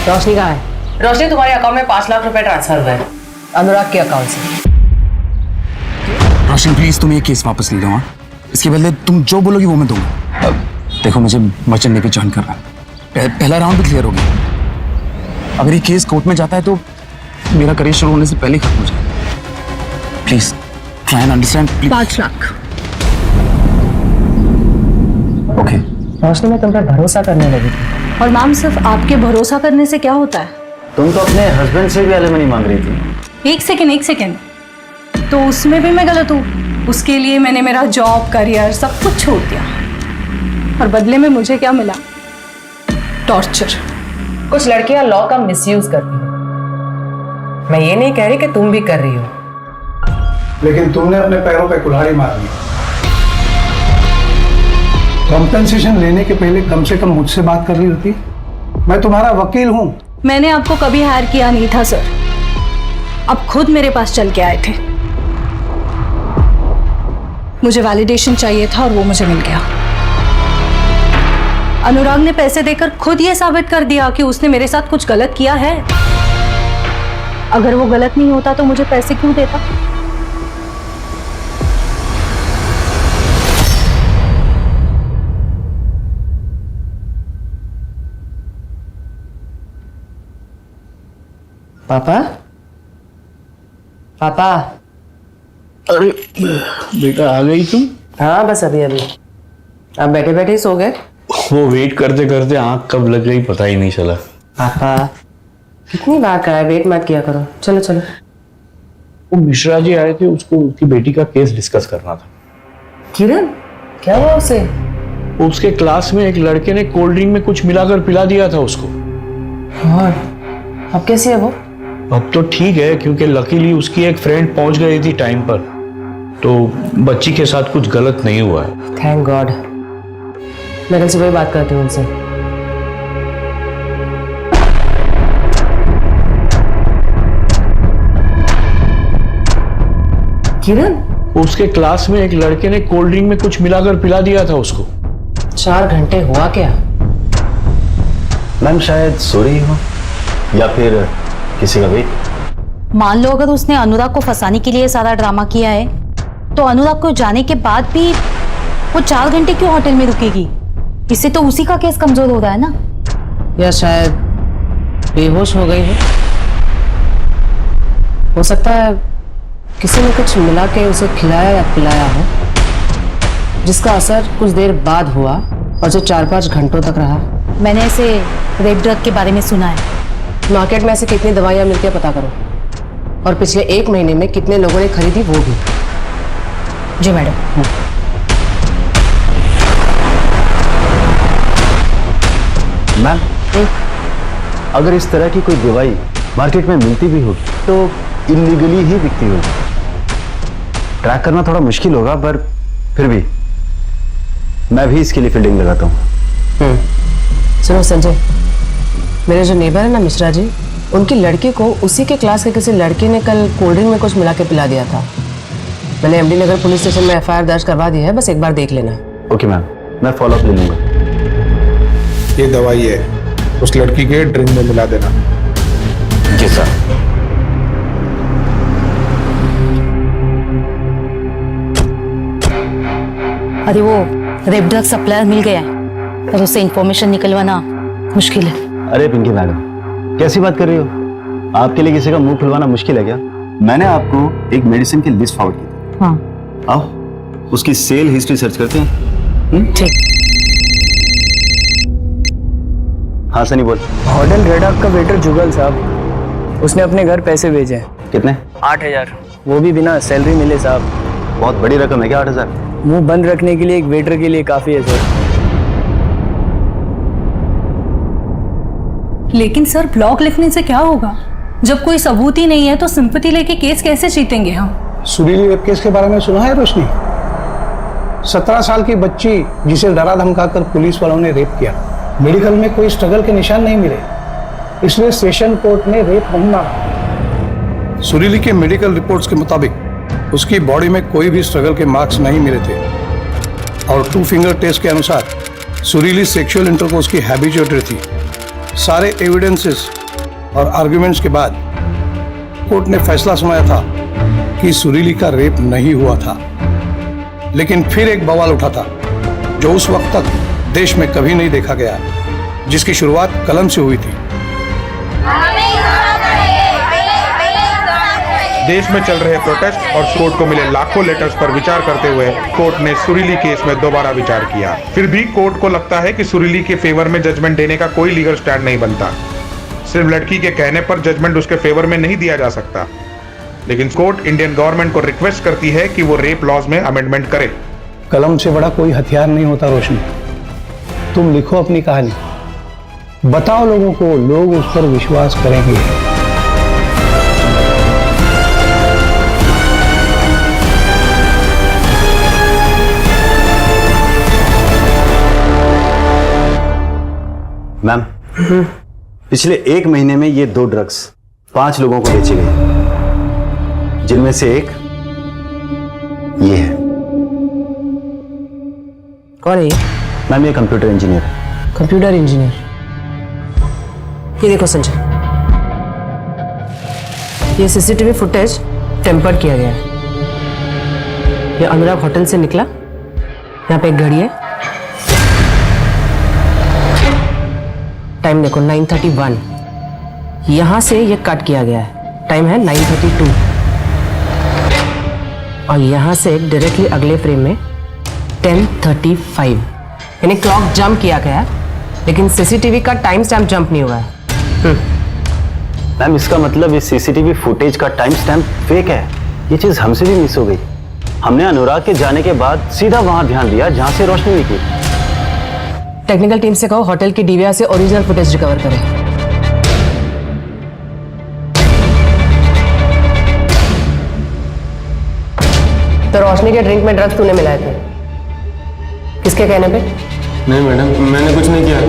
रोशनी कहाँ है? रोशनी, तुम्हारे अकाउंट में 5 लाख रुपए ट्रांसफर हुए हैं अनुराग के अकाउंट से। रोशनी प्लीज तुम ये केस वापस ले लो। हाँ, इसके बदले तुम जो बोलोगी वो मैं दूंगा। अब देखो मुझे मर्चेंट नेवी ज्वाइन करना है। पहला राउंड भी क्लियर हो गया। अगर ये केस कोर्ट में जाता है तो मेरा करियर शुरू होने से पहले ही खत्म हो जाएगा। Please try and understand please. 5 lakh. Okay. Roshni, मैं तुम पर भरोसा करने लगी थी। और मैम, सिर्फ आपके भरोसा करने से क्या होता है? तुम तो अपने हस्बैंड से भी एलिमनी मांग रही थी। एक सेकेंड। तो उसमें भी मैं गलत हूँ? उसके लिए मैंने मेरा जॉब, करियर सब कुछ छोड़ दिया, और बदले में मुझे क्या मिला? टॉर्चर। कुछ लड़कियां लॉ का मिसयूज करती हैं। मैं ये नहीं कह रही कि तुम भी कर रही हो, लेकिन तुमने अपने पैरों पे कुल्हाड़ी मार ली। कॉम्पेंसेशन लेने के पहले कम से कम मुझसे बात कर रही होती। मैं तुम्हारा वकील हूं। मैंने आपको कभी हायर किया नहीं था सर, आप खुद मेरे पास चल के आए थे। मुझे वैलिडेशन चाहिए था और वो मुझे मिल गया। अनुराग ने पैसे देकर खुद ये साबित कर दिया कि उसने मेरे साथ कुछ गलत किया है। अगर वो गलत नहीं होता तो मुझे पैसे क्यों देता? पापा? पापा? अरे बेटा, आ गई तुम? हाँ, बस अभी अभी। आप बैठे बैठे ही सो गए? वो वेट करते करते आंख कब लग गई पता ही नहीं चला। पापा, कितनी बार कहा है वेट मत किया करो। चलो चलो। वो मिश्रा जी आए थे, उसको उसकी बेटी का केस डिस्कस करना था। किरण, क्या हुआ उसे? उसके क्लास में एक लड़के ने कोल्ड ड्रिंक में कुछ मिलाकर पिला दिया था उसको। और अब कैसी है वो? अब तो ठीक है, क्योंकि लकीली उसकी एक फ्रेंड पहुंच गई थी टाइम पर, तो बच्ची के साथ कुछ गलत नहीं हुआ है। Thank God. मैं कल सुबह बात करती हूँ उनसे। किरण? उसके क्लास में एक लड़के ने कोल्ड ड्रिंक में कुछ मिलाकर पिला दिया था उसको। 4 घंटे हुआ क्या? मैम शायद सो रही हो या फिर किसी का वेट। मान लो अगर उसने अनुराग को फंसाने के लिए सारा ड्रामा किया है, तो अनुराग को जाने के बाद भी वो 4 घंटे क्यों होटल में रुकेगी? इससे तो उसी का केस कमजोर हो रहा है ना। या शायद बेहोश हो गई हो सकता है किसी ने कुछ मिला के उसे खिलाया या पिलाया हो, जिसका असर कुछ देर बाद हुआ और जो 4-5 घंटों तक रहा। मैंने ऐसे रेप ड्रग के बारे में सुना है। मार्केट में ऐसे कितनी दवाइयां मिलती है पता करो, और पिछले 1 महीने में कितने लोगों ने खरीदी वो भी। जी मैडम। मैम अगर इस तरह की कोई दवाई मार्केट में मिलती भी होगी तो इलीगली ही बिकती होगी। ट्रैक करना थोड़ा मुश्किल होगा, पर फिर भी मैं भी इसके लिए फील्डिंग लगाता हूँ। सुनो संजय, मेरे जो नेबर है ना मिश्रा जी, उनकी लड़की को उसी के क्लास के किसी लड़के ने कल कोल्ड ड्रिंक में कुछ मिला के पिला दिया था। मैंने एमडी नगर पुलिस स्टेशन में FIR दर्ज करवा दी है, बस एक बार देख लेना। ओके मैम, मैं फॉलोअप ले लूंगा। ये दवाई है, उस लड़की के ड्रिंक में मिला देना। जी सर। अरे वो रेप ड्रग सप्लायर मिल गया है, और उससे इंफॉर्मेशन निकलवाना मुश्किल है। अरे पिंकी मैडम, कैसी बात कर रही हो? आपके लिए किसी का मुंह खुलवाना मुश्किल है क्या? मैंने आपको एक मेडिसिन की लिस्ट फॉरवर्ड की। हाँ। आओ उसकी सेल हिस्ट्री सर्च करते हैं। ठीक। हाँ सनी बोल। होटल रेड आर्क का वेटर जुगल साहब, उसने अपने घर पैसे भेजे हैं। कितने? 8,000, वो भी बिना सैलरी मिले साहब। बहुत बड़ी रकम है क्या 8,000? मुंह बंद रखने के लिए एक वेटर के लिए काफी है सर। लेकिन सर ब्लॉग लिखने से क्या होगा? जब कोई सबूत ही नहीं है तो सिंपैथी लेके केस कैसे जीतेंगे हम? सुरीली रेप केस के बारे में सुना है रोशनी? 17 साल की बच्ची जिसे डरा धमकाकर पुलिस वालों ने रेप किया। मेडिकल में कोई स्ट्रगल के निशान नहीं मिले, इसलिए सेशन कोर्ट ने रेप नहीं माना। सुरीली के मेडिकल रिपोर्ट्स के मुताबिक उसकी बॉडी में कोई भी स्ट्रगल के मार्क्स नहीं मिले थे, और 2 फिंगर टेस्ट के अनुसार सुरीली सेक्सुअल इंटरकोर्स की हैबिचुएटर थी। सारे एविडेंसेस और आर्गुमेंट्स के बाद कोर्ट ने फैसला सुनाया था कि सुरीली का रेप नहीं हुआ था। लेकिन फिर एक बवाल उठा था जो उस वक्त तक देश में कभी नहीं देखा गया, जिसकी शुरुआत कलम से हुई थी। देश में चल रहे प्रोटेस्ट और कोर्ट को मिले लाखों लेटर्स पर विचार करते हुए कोर्ट ने सुरीली केस में दोबारा विचार किया। फिर भी कोर्ट को लगता है कि सुरीली के फेवर में जजमेंट देने का कोई लीगल स्टैंड नहीं बनता। सिर्फ लड़की के कहने पर जजमेंट उसके फेवर में नहीं दिया जा सकता। लेकिन कोर्ट इंडियन गवर्नमेंट को रिक्वेस्ट करती है कि वो रेप लॉज में अमेंडमेंट करे। कलम से बड़ा कोई हथियार नहीं होता रोशनी। तुम लिखो अपनी कहानी, बताओ लोगों को, लोग उस पर विश्वास करेंगे। मैम, पिछले 1 महीने में ये 2 ड्रग्स 5 लोगों को बेचे गए, जिनमें से एक ये है। कौन है ये? मैम ये कंप्यूटर इंजीनियर है। Computer engineer? ये देखो संजय, ये CCTV फुटेज टेम्पर किया गया है। ये अनुराग होटल से निकला, यहाँ पे एक घड़ी है, टाइम देखो 9:31। यहां से ये कट किया गया है, टाइम है 9:32। और यहां से डायरेक्टली अगले फ्रेम में 10:35, यानी क्लॉक जंप किया गया, लेकिन CCTV का टाइम स्टैम्प जंप नहीं हुआ है। मैम इसका मतलब इस CCTV फुटेज का टाइम स्टैम्प फेक है। ये चीज हमसे भी मिस हो गई। हमने अनुराग के जाने के बाद सीधा वहां ध्यान दिया जहां से रोशनी निकली। टेक्निकल टीम से कहो होटल की DVR से ओरिजिनल फुटेज रिकवर करें। तो रोशनी के ड्रिंक में ड्रग्स तूने मिलाए थे, किसके कहने पे? नहीं मैडम, मैंने कुछ नहीं किया।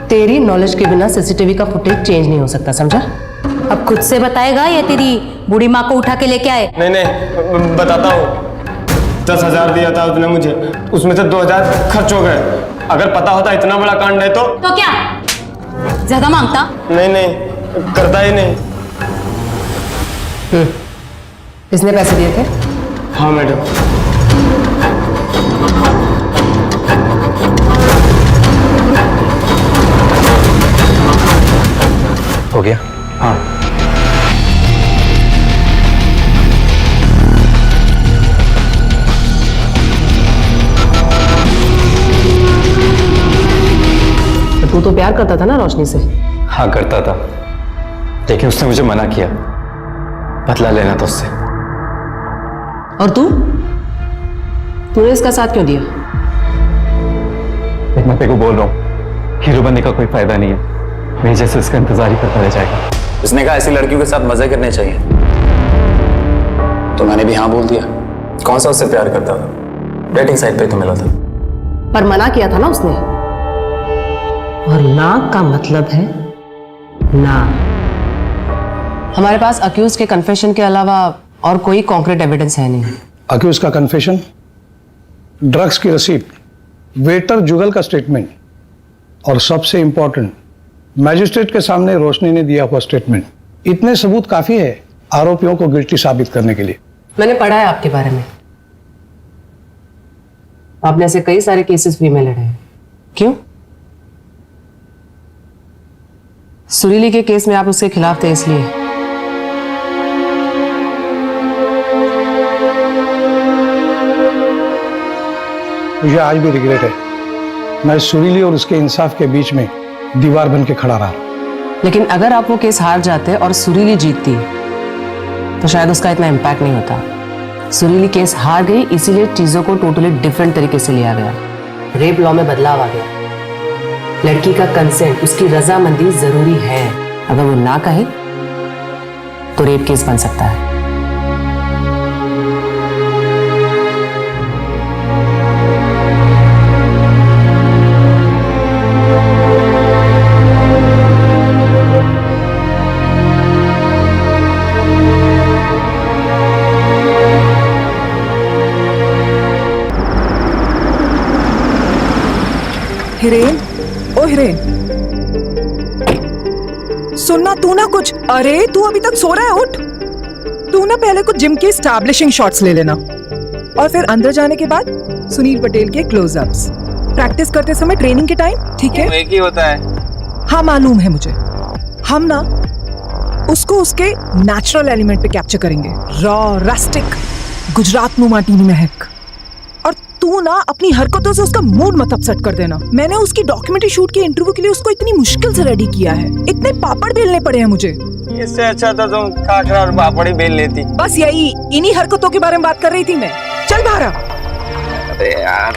तेरी नॉलेज के बिना सीसीटीवी का फुटेज चेंज नहीं हो सकता, समझा? अब खुद से बताएगा या तेरी बूढ़ी माँ को उठा के लेके आए? नहीं बताता हूँ। 10,000 दिया था उसने मुझे, उसमें से 2,000 खर्च हो गए। अगर पता होता इतना बड़ा कांड है तो क्या ज्यादा मांगता? नहीं करता ही नहीं। इसने पैसे दिए थे? हाँ मैडम। हो गया? हाँ। तू तो प्यार करता था ना रोशनी से? हाँ करता था, लेकिन उसने मुझे मना किया, बदला लेना था उससे। और तूने इसका साथ क्यों दिया? लेकिन मैं तेरे को बोल रहा हूँ, हीरो बनने का कोई फायदा नहीं है, मेरे जैसे उसका इंतजार ही करता रह जाएगा। उसने कहा ऐसी लड़कियों के साथ मजे करने चाहिए, तो मैंने भी हाँ बोल दिया। कौन सा उससे प्यार करता था, डेटिंग साइट पे तो मिला था। पर मना किया था ना उसने, और ना का मतलब है ना। हमारे पास अक्यूज के कन्फेशन के अलावा और कोई कॉन्क्रीट एविडेंस है नहीं। अक्यूज का कन्फेशन, ड्रग्स की रसीद, वेटर जुगल का स्टेटमेंट और सबसे इंपॉर्टेंट मैजिस्ट्रेट के सामने रोशनी ने दिया हुआ स्टेटमेंट, इतने सबूत काफी है आरोपियों को गिल्टी साबित करने के लिए। मैंने पढ़ा है आपके बारे में, आपने ऐसे कई सारे केसेस भी में लड़े हैं। क्यों? सुरीली के केस में आप उसके खिलाफ थे इसलिए। मुझे आज भी रिग्रेट है, मैं सुरीली और उसके इंसाफ के बीच में दीवार बन के खड़ा रहा। लेकिन अगर आप वो केस हार जाते और सुरीली जीतती तो शायद उसका इतना इम्पैक्ट नहीं होता। सुरीली केस हार गई, इसीलिए चीजों को टोटली डिफरेंट तरीके से लिया गया। रेप लॉ में बदलाव आ गया। लड़की का कंसेंट, उसकी रजामंदी जरूरी है। अगर वो ना कहे तो रेप केस बन सकता है। हिरेन, ओ हिरेन, सुनना तू ना कुछ। अरे तू अभी तक सो रहा है, उठ। तू ना पहले कुछ जिम के स्टैब्लिशिंग शॉट्स ले लेना, और फिर अंदर जाने के बाद सुनील पटेल के क्लोजअप्स प्रैक्टिस करते समय ट्रेनिंग के टाइम, ठीक है? एक ही होता है। हाँ मालूम है मुझे। हम ना उसको उसके नेचुरल एलिमेंट पे कैप्चर करेंगे, रॉ, रस्टिक, गुजरात नु माटी नी महक। और तू ना अपनी हरकतों से उसका मूड मत अपसेट कर देना। मैंने उसकी डॉक्यूमेंट्री शूट के इंटरव्यू के लिए उसको इतनी मुश्किल से रेडी किया है, इतने पापड़ बेलने पड़े हैं मुझे। इससे अच्छा तो तुम खाखरा और पापड़ ही बेल लेती। बस यही, इन्हीं हरकतों के बारे में बात कर रही थी मैं। चल बाहर आ। अरे यार,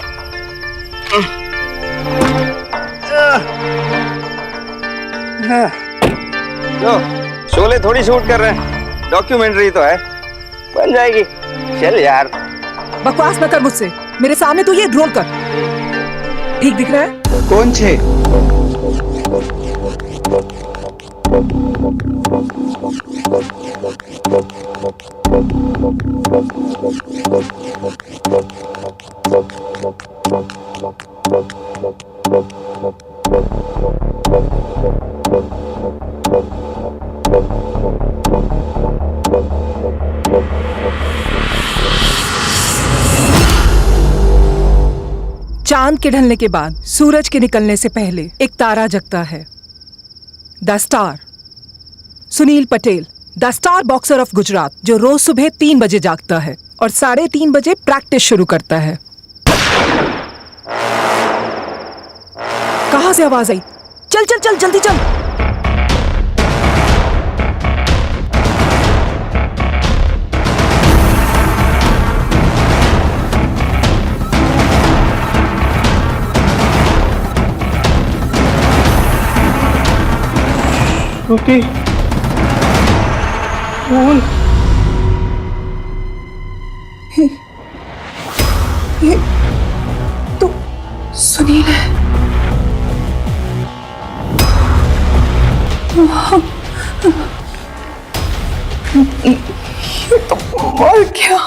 लो शोले थोड़ी शूट कर रहे हैं, डॉक्यूमेंट्री तो है, बन जाएगी। चल यार, बकवास न कर मुझसे, मेरे सामने तो ये रोल कर। ठीक दिख रहा है? कौन छे? चांद के ढलने के बाद सूरज के निकलने से पहले एक तारा जगता है, the star. Sunil Patel, the star boxer of Gujarat, जो रोज सुबह 3 बजे जागता है और 3:30 बजे प्रैक्टिस शुरू करता है। कहां से आवाज आई? चल चल चल, जल्दी चल। ओके, ये तो सुनील है। ये तो मर गया।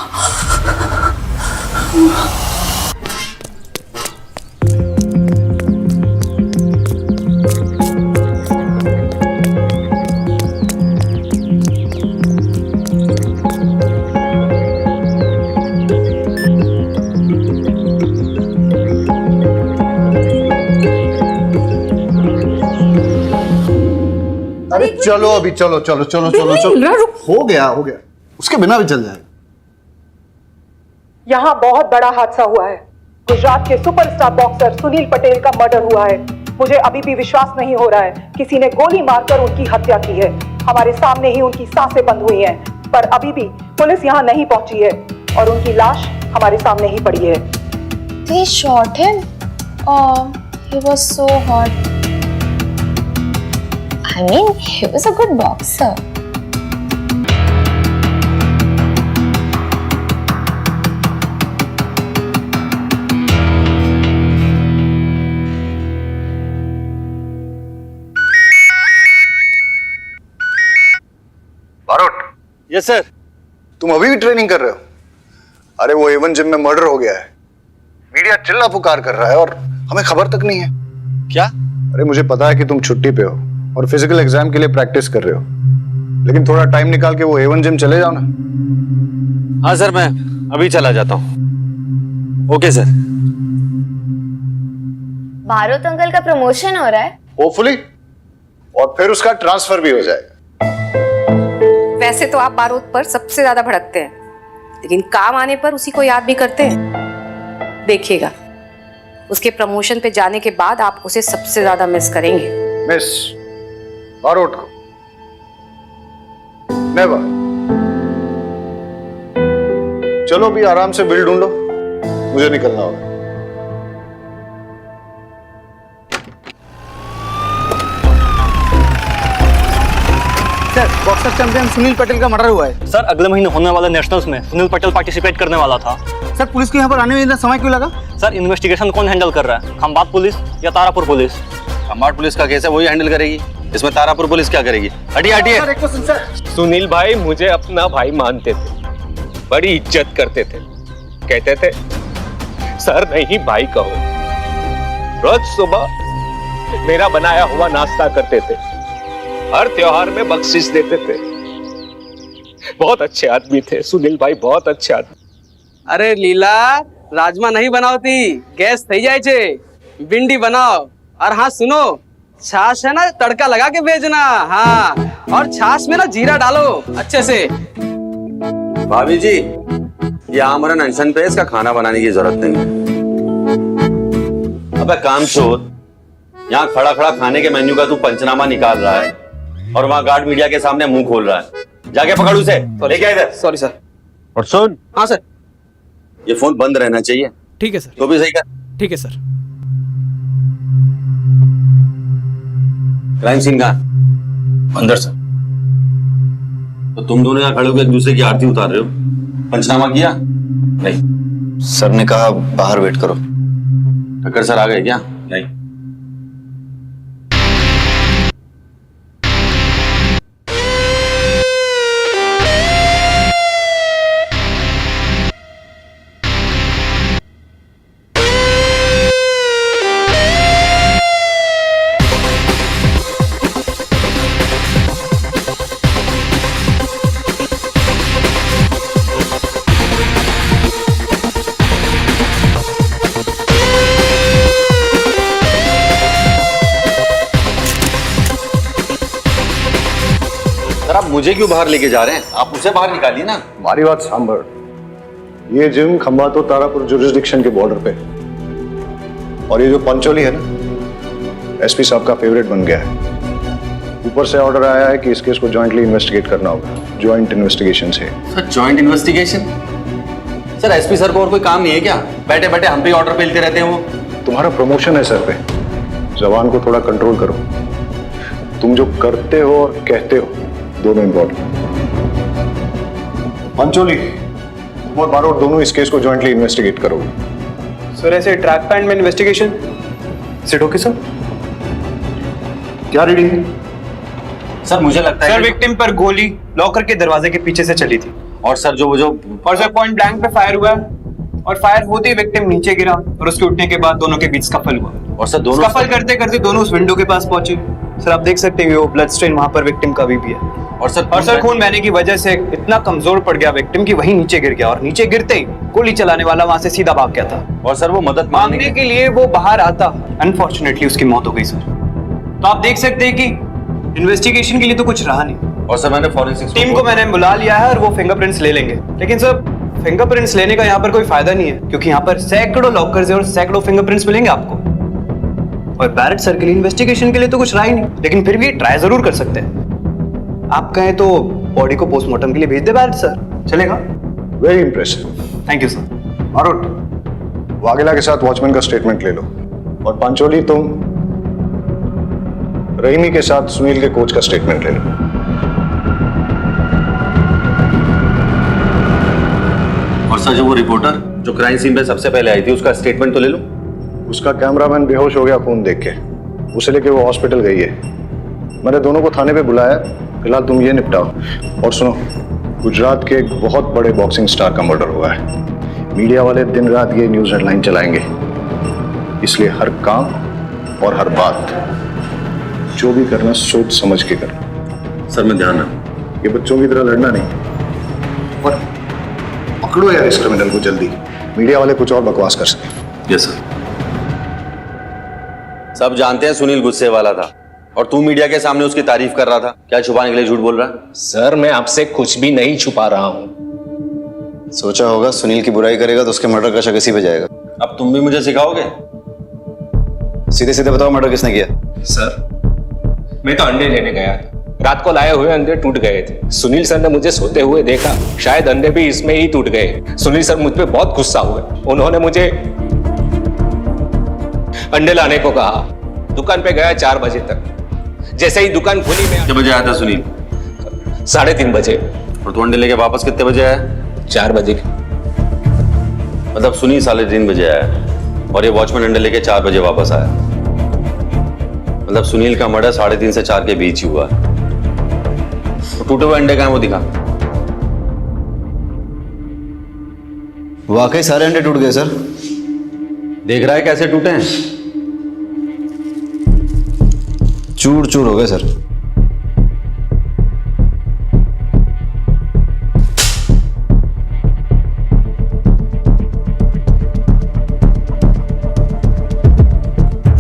अरे चलो अभी, चलो चलो चलो चलो चलो, हो गया उसके बिना भी चल जाएगा। यहाँ बहुत बड़ा हादसा हुआ है। गुजरात के सुपरस्टार बॉक्सर सुनील पटेल का मर्डर हुआ है। मुझे अभी भी विश्वास नहीं हो रहा है किसी ने गोली मारकर उनकी हत्या की है। हमारे सामने ही उनकी सांसें बंद हुई हैं, पर अभी भी पुलिस यहाँ नहीं पहुंची है और उनकी लाश हमारे सामने ही पड़ी है। They shot him? Oh, he was so hot. I mean, he was a good boxer. Barot. Yes sir. तुम अभी भी ट्रेनिंग कर रहे हो? अरे वो एवन जिम में मर्डर हो गया है। मीडिया चिल्ला पुकार कर रहा है और हमें खबर तक नहीं है। क्या? अरे मुझे पता है कि तुम छुट्टी पे हो और फिजिकल एग्जाम के लिए प्रैक्टिस कर रहे हो, लेकिन थोड़ा टाइम निकाल के वो एवन जिम चले जाओ ना। हाँ सर, मैं अभी चला जाता हूँ। Okay sir. बारोट अंकल का प्रमोशन हो रहा है। होपफुली, और फिर उसका ट्रांसफर भी हो जाएगा। वैसे तो आप बारूद पर सबसे ज्यादा भड़कते हैं, लेकिन काम आने पर उसी को याद भी करते हैं। देखिएगा, उसके प्रमोशन पे जाने के बाद आप उसे सबसे ज्यादा मिस करेंगे। मिस बारोट को? नेवर। चलो भी आराम से बिल ढूंढो, मुझे निकलना होगा। Sir, boxer champion Sunil Patel का मर्डर हुआ है। सर, अगले महीने होने वाले नेशनल्स में सुनील पटेल पार्टिसिपेट करने वाला था। सर, पुलिस को यहाँ पर आने में इतना समय क्यों लगा? सर, इन्वेस्टिगेशन कौन हैंडल कर रहा है? खंबात पुलिस या तारापुर पुलिस? खंबात पुलिस का केस है, वही हैंडल करेगी। इसमें तारापुर पुलिस क्या करेगी? हटिए हटिए। सुनील भाई मुझे अपना भाई मानते थे, बड़ी इज्जत करते थे, कहते थे सर नहीं भाई कहो। रोज सुबह मेरा बनाया हुआ नाश्ता करते थे, हर त्योहार में बख्शिश देते थे। बहुत अच्छे आदमी थे सुनील भाई, बहुत अच्छे आदमी। अरे लीला, राजमा नहीं बनावती, गैस थई जाए छे। भिंडी बनाओ। और हाँ सुनो, छाछ है ना, तड़का लगा के भेजना। हाँ, और छाछ में ना जीरा डालो अच्छे से। भाभी जी, ये आमरन अनशन पे, इसका खाना बनाने की जरूरत नहीं है। अबे कामचोर, यहाँ खड़ा खड़ा खाने के मेन्यू का तू पंचनामा निकाल रहा है और वहाँ गार्ड मीडिया के सामने मुंह खोल रहा है। जाके पकड़ उसे, लेके इधर। Sorry sir. और सुन। हाँ सर। ये फोन बंद रहना चाहिए। ठीक है सर। तो भी सही कर। ठीक है सर। क्राइम सीन कहाँ? अंदर सर। तो तुम दोनों यहाँ खड़े होकर एक दूसरे की आरती उतार रहे हो, पंचनामा किया? नहीं, सर ने कहा बाहर वेट करो। ठक्कर सर आ गए क्या? नहीं। आप मुझे क्यों बाहर लेके जा रहे हैं? आप उसे बाहर निकालिए ना। हमारी बात सांभर। ये जिम खंबात और तारापुर जुरिस्डिक्शन के बॉर्डर पे, और ये जो पंचोली है ना, एसपी साहब का फेवरेट बन गया है। ऊपर से ऑर्डर आया है कि इस केस को जॉइंटली इन्वेस्टिगेट करना होगा। जॉइंट इन्वेस्टिगेशन से। Sir, joint investigation? Sir, SP sir को और कोई काम नहीं है क्या? बैठे बैठे हम पे ऑर्डर पेलते रहते हैं वो। तुम्हारा प्रमोशन है सर पे, जबान को थोड़ा कंट्रोल करो। तुम जो करते हो और कहते हो, दोनों इंपॉर्टेंट। पंचोली, और बारोट दोनों इस केस को जॉइंटली इन्वेस्टिगेट करोगे। सर ऐसे ट्रैक पैंट में इन्वेस्टिगेशन सिट ओके सर? क्या रीडिंग है? सर मुझे लगता है सर विक्टिम पर गोली लॉकर के दरवाजे के पीछे से चली थी। और सर जो और सर पॉइंट ब्लैंक पे फायर हुआ और फायर होते ही विक्टिम नीचे गिरा और उसके उठने के बाद दोनों के बीच स्कफल हुआ। और सर दोनों स्कफल करते करते दोनों उस विंडो के पास पहुंचे। सर आप देख सकते हैं वो ब्लड स्टेन वहां पर विक्टिम का भी है। और सर खून बहने की वजह से इतना कमजोर पड़ गया विक्टिम कि वहीं नीचे गिर गया और नीचे गिरते ही गोली चलाने वाला वहां से सीधा भाग गया था। और सर वो मदद मांगने के लिए वो बाहर आता, अनफॉर्चुनेटली उसकी मौत हो गई सर। तो आप देख सकते हैं कि इन्वेस्टिगेशन के लिए तो कुछ रहा नहीं। और सर मैंने फॉरेंसिक टीम को मैंने बुला लिया है और वो फिंगरप्रिंट्स ले लेंगे। लेकिन सर फिंगरप्रिंट्स लेने का यहाँ पर कोई फायदा नहीं है क्योंकि यहाँ पर सैकड़ों लॉकर्स है और सैकड़ों फिंगरप्रिंट्स मिलेंगे आपको। और बैरेट सर के लिए इन्वेस्टिगेशन के लिए तो कुछ रहा ही नहीं, लेकिन फिर भी ट्राई जरूर कर सकते हैं। आप कहें तो बॉडी को पोस्टमार्टम के लिए भेज दे बैरेट सर, चलेगा? Very impressive, thank you sir. Barot, Vaghela के साथ वॉचमैन का स्टेटमेंट ले लो और पंचोली तुम रहीमी के साथ सुनील के कोच का स्टेटमेंट ले लो। और सर जो वो रिपोर्टर जो क्राइम सीन पे सबसे पहले आई थी उसका स्टेटमेंट तो ले लो। उसका कैमरामैन बेहोश हो गया खून देख के, उसे लेके वो हॉस्पिटल गई है। मैंने दोनों को थाने पे बुलाया, फिलहाल तुम ये निपटाओ। और सुनो, गुजरात के एक बहुत बड़े बॉक्सिंग स्टार का मर्डर हुआ है। मीडिया वाले दिन रात ये न्यूज हेडलाइन चलाएंगे, इसलिए हर काम और हर बात जो भी करना सोच समझ के करना। सर मैं ध्यान रखूं। ये बच्चों की तरह लड़ना नहीं। और पकड़ो यार इस क्रिमिनल को जल्दी, मीडिया वाले कुछ और बकवास कर सके। Yes sir. सब जानते हैं सुनील गुस्से वाला था और तू मीडिया के सामने उसकी तारीफ कर रहा था। क्या छुपाने के लिए झूठ बोल रहा है? सर मैं आपसे कुछ भी नहीं छुपा रहा हूं। सोचा होगा सुनील की बुराई करेगा तो उसके मर्डर का शक इसी पे जाएगा। अब तुम भी मुझे सिखाओगे? सीधे सीधे बताओ मर्डर किसने किया? सर मैं तो अंडे लेने गया था, रात को लाए हुए अंडे टूट गए थे। सुनील सर ने मुझे सोते हुए देखा, शायद अंडे भी इसमें ही टूट गए। सुनील सर मुझ पे बहुत गुस्सा हुए, उन्होंने मुझे अंडे लाने को कहा। दुकान पे गया 4 बजे तक। जैसे ही दुकान खुली मैं कितने बजे आया था सुनील? 3:30 बजे। और तू अंडे लेके वापस कितने बजे आया? 4 बजे। मतलब सुनील 3:30 बजे आया और ये वॉचमैन अंडे लेके 4 बजे वापस आया। मतलब सुनील का मर्डर 3:30 से 4 के बीच ही हुआ। तो टूटे हुए अंडे कहाँ वो दिखा? वाकई सारे अंडे टूट गए सर। देख रहा है कैसे टूटे हैं? चूर चूर हो गए सर।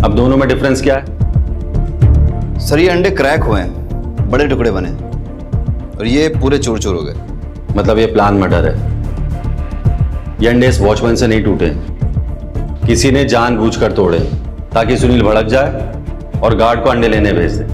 अब दोनों में डिफरेंस क्या है? सर ये अंडे क्रैक हुए हैं, बड़े टुकड़े बने और ये पूरे चूर चूर हो गए। मतलब ये प्लान मर्डर है। ये अंडे इस वॉचमैन से नहीं टूटे, किसी ने जानबूझकर तोड़े ताकि सुनील भड़क जाए और गार्ड को अंडे लेने भेज दे।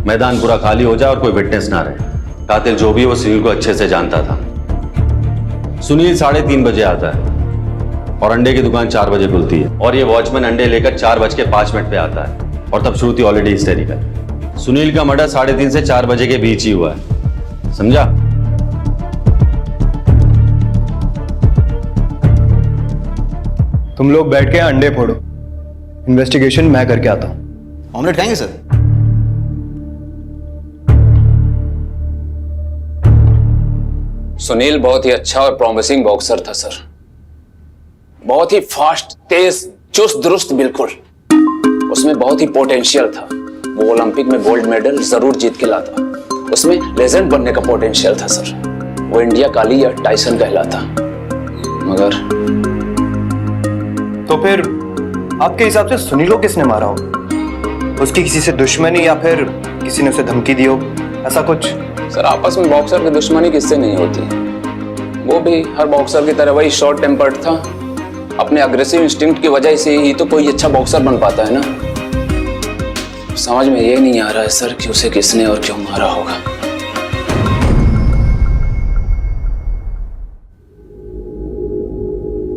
मैदान पूरा खाली हो जाए और कोई विटनेस ना रहे। कातिल जो भी वो सुनील को अच्छे से जानता था। सुनील 3:30 बजे आता है और अंडे की दुकान 4 बजे खुलती है और ये वॉचमैन अंडे लेकर 4:05 पे आता है और तब श्रुति ऑलरेडी हिस्टेरिकल। सुनील का मर्डर 3:30 से 4 बजे के बीच ही हुआ है, समझा? तुम लोग बैठ के अंडे फोड़ो, इन्वेस्टिगेशन मैं करके आता हूं। ऑमलेट खाएंगे सर? सुनील बहुत ही अच्छा और प्रॉमिसिंग बॉक्सर था सर। बहुत ही फास्ट, तेज, चुस्त दुरुस्त, बिल्कुल उसमें बहुत ही पोटेंशियल था। वो ओलंपिक में गोल्ड मेडल जरूर जीत के लाता। उसमें लेजेंड बनने का पोटेंशियल था सर। वो इंडिया काली या टाइसन कहलाता। मगर तो फिर आपके हिसाब से सुनील को किसने मारा हो? उसकी किसी से दुश्मनी या फिर किसी ने उसे धमकी दी हो, ऐसा कुछ? सर आपस में बॉक्सर की दुश्मनी किससे नहीं होती। वो भी हर बॉक्सर की तरह वही शॉर्ट टेम्पर्ड था। अपने अग्रेसिव इंस्टिंक्ट की वजह से ही तो कोई अच्छा बॉक्सर बन पाता है ना। समझ में ये नहीं आ रहा है सर कि उसे किसने और क्यों मारा होगा।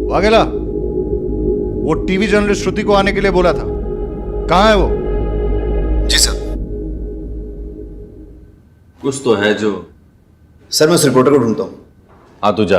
वाघेला, वो टीवी जर्नलिस्ट श्रुति को आने के लिए बोला था, कहाँ है वो? जी सर। कुछ तो है जो। सर मैं उस रिपोर्टर को ढूंढता हूँ। हाँ तू जा।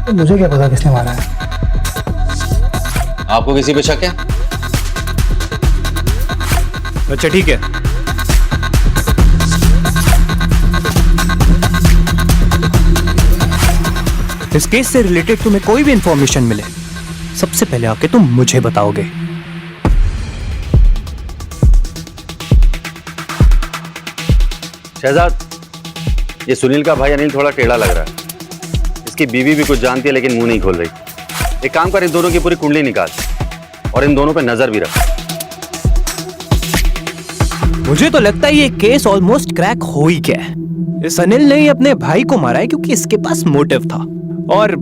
तो मुझे क्या पता किसने मारा है। आपको किसी पे शक है? अच्छा ठीक है, इस केस से रिलेटेड तुम्हें कोई भी इंफॉर्मेशन मिले, सबसे पहले आके तुम मुझे बताओगे। शहजाद, ये सुनील का भाई अनिल थोड़ा टेढ़ा लग रहा है। इसकी बीवी भी कुछ जानती है लेकिन मुंह नहीं खोल रही। एक काम कर, इन दोनों की पूरी कुंडली निकाल और इन दोनों पे नजर भी रख। मुझे तो लगता है ये केस ऑलमोस्ट क्रैक हो ही गया है। इस अनिल ने ही अपने भाई को मारा है क्योंकि इसके पास मोटिव था, और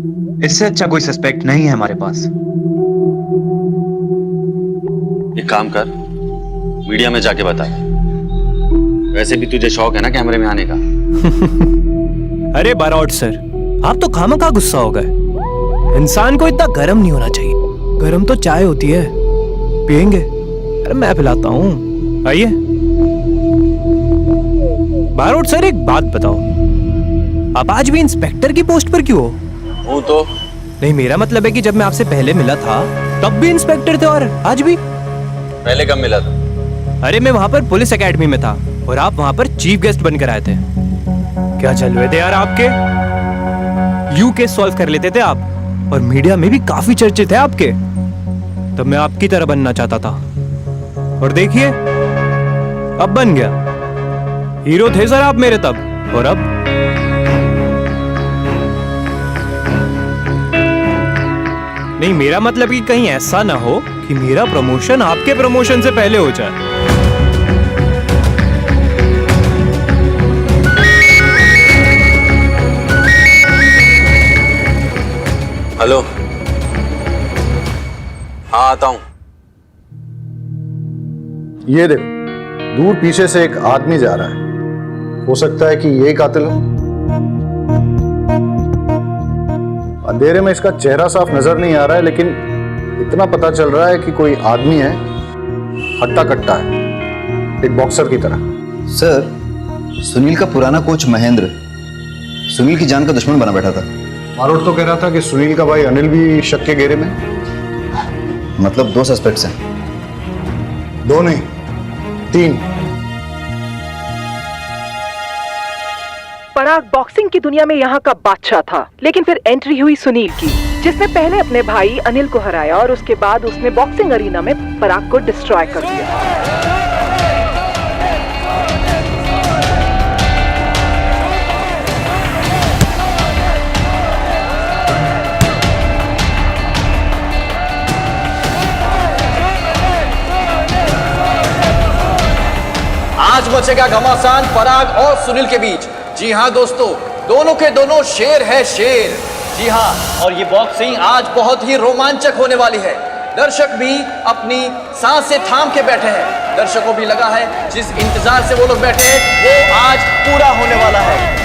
इससे अच्छा कोई सस्पेक्ट नहीं है हमारे पास। एक काम कर, मीडिया में जाके बता। वैसे भी तुझे शौक है ना कैमरे में आने का। अरे बारौट सर, आप तो खामखा गुस्सा हो गए। इंसान को इतना गर्म नहीं होना चाहिए। गर्म तो चाय होती है, पियेंगे? अरे मैं पिलाता हूँ, आइए। बारौट सर एक बात बताओ, आप आज भी इंस्पेक्टर की पोस्ट पर क्यों हो? हूँ तो नहीं, मेरा मतलब है कि जब मैं आपसे पहले मिला था तब भी इंस्पेक्टर थे और आज भी। पहले कब मिला था? अरे मैं वहां पर पुलिस एकेडमी में था और आप वहां पर चीफ गेस्ट बनकर आए थे। क्या चल रहे थे यार आपके? यू केस सॉल्व कर लेते थे आप और मीडिया में भी काफी चर्चित थे आपके। तब मैं आपकी तरह बनना चाहता था और देखिए अब बन गया। हीरो थे सर आप मेरे तब, और अब नहीं। मेरा मतलब कि कहीं ऐसा ना हो कि मेरा प्रमोशन आपके प्रमोशन से पहले हो जाए। हेलो, हाँ आता हूं। ये देखो, दूर पीछे से एक आदमी जा रहा है। हो सकता है कि यही कातिल हो। अंधेरे में इसका चेहरा साफ नजर नहीं आ रहा है, लेकिन इतना पता चल रहा है कि कोई आदमी है, हट्टा कट्टा है, एक बॉक्सर की तरह। सर, सुनील का पुराना कोच महेंद्र सुनील की जान का दुश्मन बना बैठा था। मारोट तो कह रहा था कि सुनील का भाई अनिल भी शक के घेरे में। मतलब 2 सस्पेक्ट्स हैं? 2 नहीं, 3। पराग बॉक्सिंग की दुनिया में यहाँ का बादशाह था, लेकिन फिर एंट्री हुई सुनील की, जिसने पहले अपने भाई अनिल को हराया और उसके बाद उसने बॉक्सिंग अरीना में पराग को डिस्ट्रॉय कर दिया। आज मचेगा घमासान पराग और सुनील के बीच। जी हाँ दोस्तों, दोनों के दोनों शेर है शेर। जी हाँ, और ये बॉक्सिंग आज बहुत ही रोमांचक होने वाली है। दर्शक भी अपनी सांसें थाम के बैठे हैं। दर्शकों भी लगा है जिस इंतजार से वो लोग बैठे हैं वो आज पूरा होने वाला है।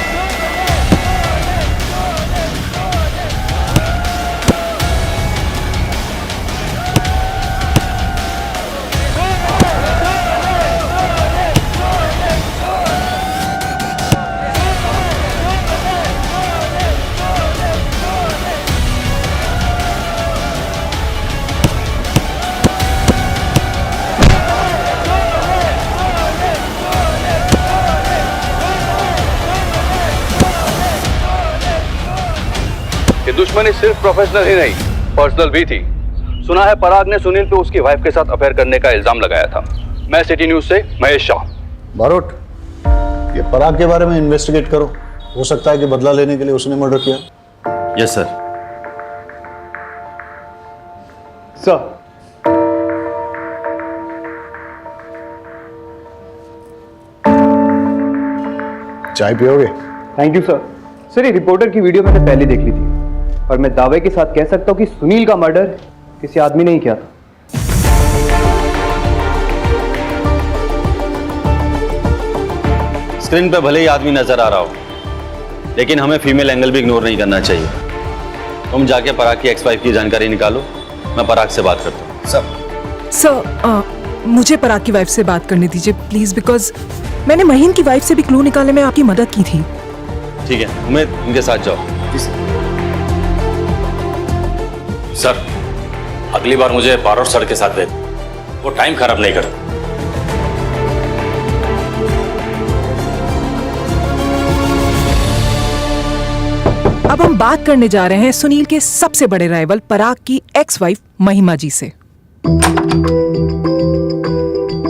दुश्मनी सिर्फ प्रोफेशनल ही नहीं, पर्सनल भी थी। सुना है पराग ने सुनील पे उसकी वाइफ के साथ अफेयर करने का इल्जाम लगाया था। मैं सिटी न्यूज से महेश शाह। बारोट, ये पराग के बारे में इन्वेस्टिगेट करो। हो सकता है कि बदला लेने के लिए उसने मर्डर किया। Yes sir. सर, चाय पियोगे? Thank you sir. सर, ये रिपोर्टर की वीडियो मैंने पहले देख ली थी और मैं दावे के साथ कह सकता हूँ कि सुनील का मर्डर किसी आदमी ने ही किया था। स्क्रीन पे भले ही आदमी नजर आ रहा हो, लेकिन हमें फीमेल एंगल भी इग्नोर नहीं करना चाहिए। तुम जाके पराग की एक्स वाइफ की जानकारी निकालो, मैं पराग से बात करता हूँ। सर, मुझे पराग की वाइफ से बात करने दीजिए प्लीज, बिकॉज मैंने महीन की वाइफ से भी क्लू निकालने में आपकी मदद की थी। ठीक है, उम्मीद इनके साथ जाओ। सर, अगली बार मुझे पारोर सर के साथ भेज, वो टाइम खराब नहीं करता। अब हम बात करने जा रहे हैं सुनील के सबसे बड़े राइवल पराग की एक्स वाइफ महिमा जी से।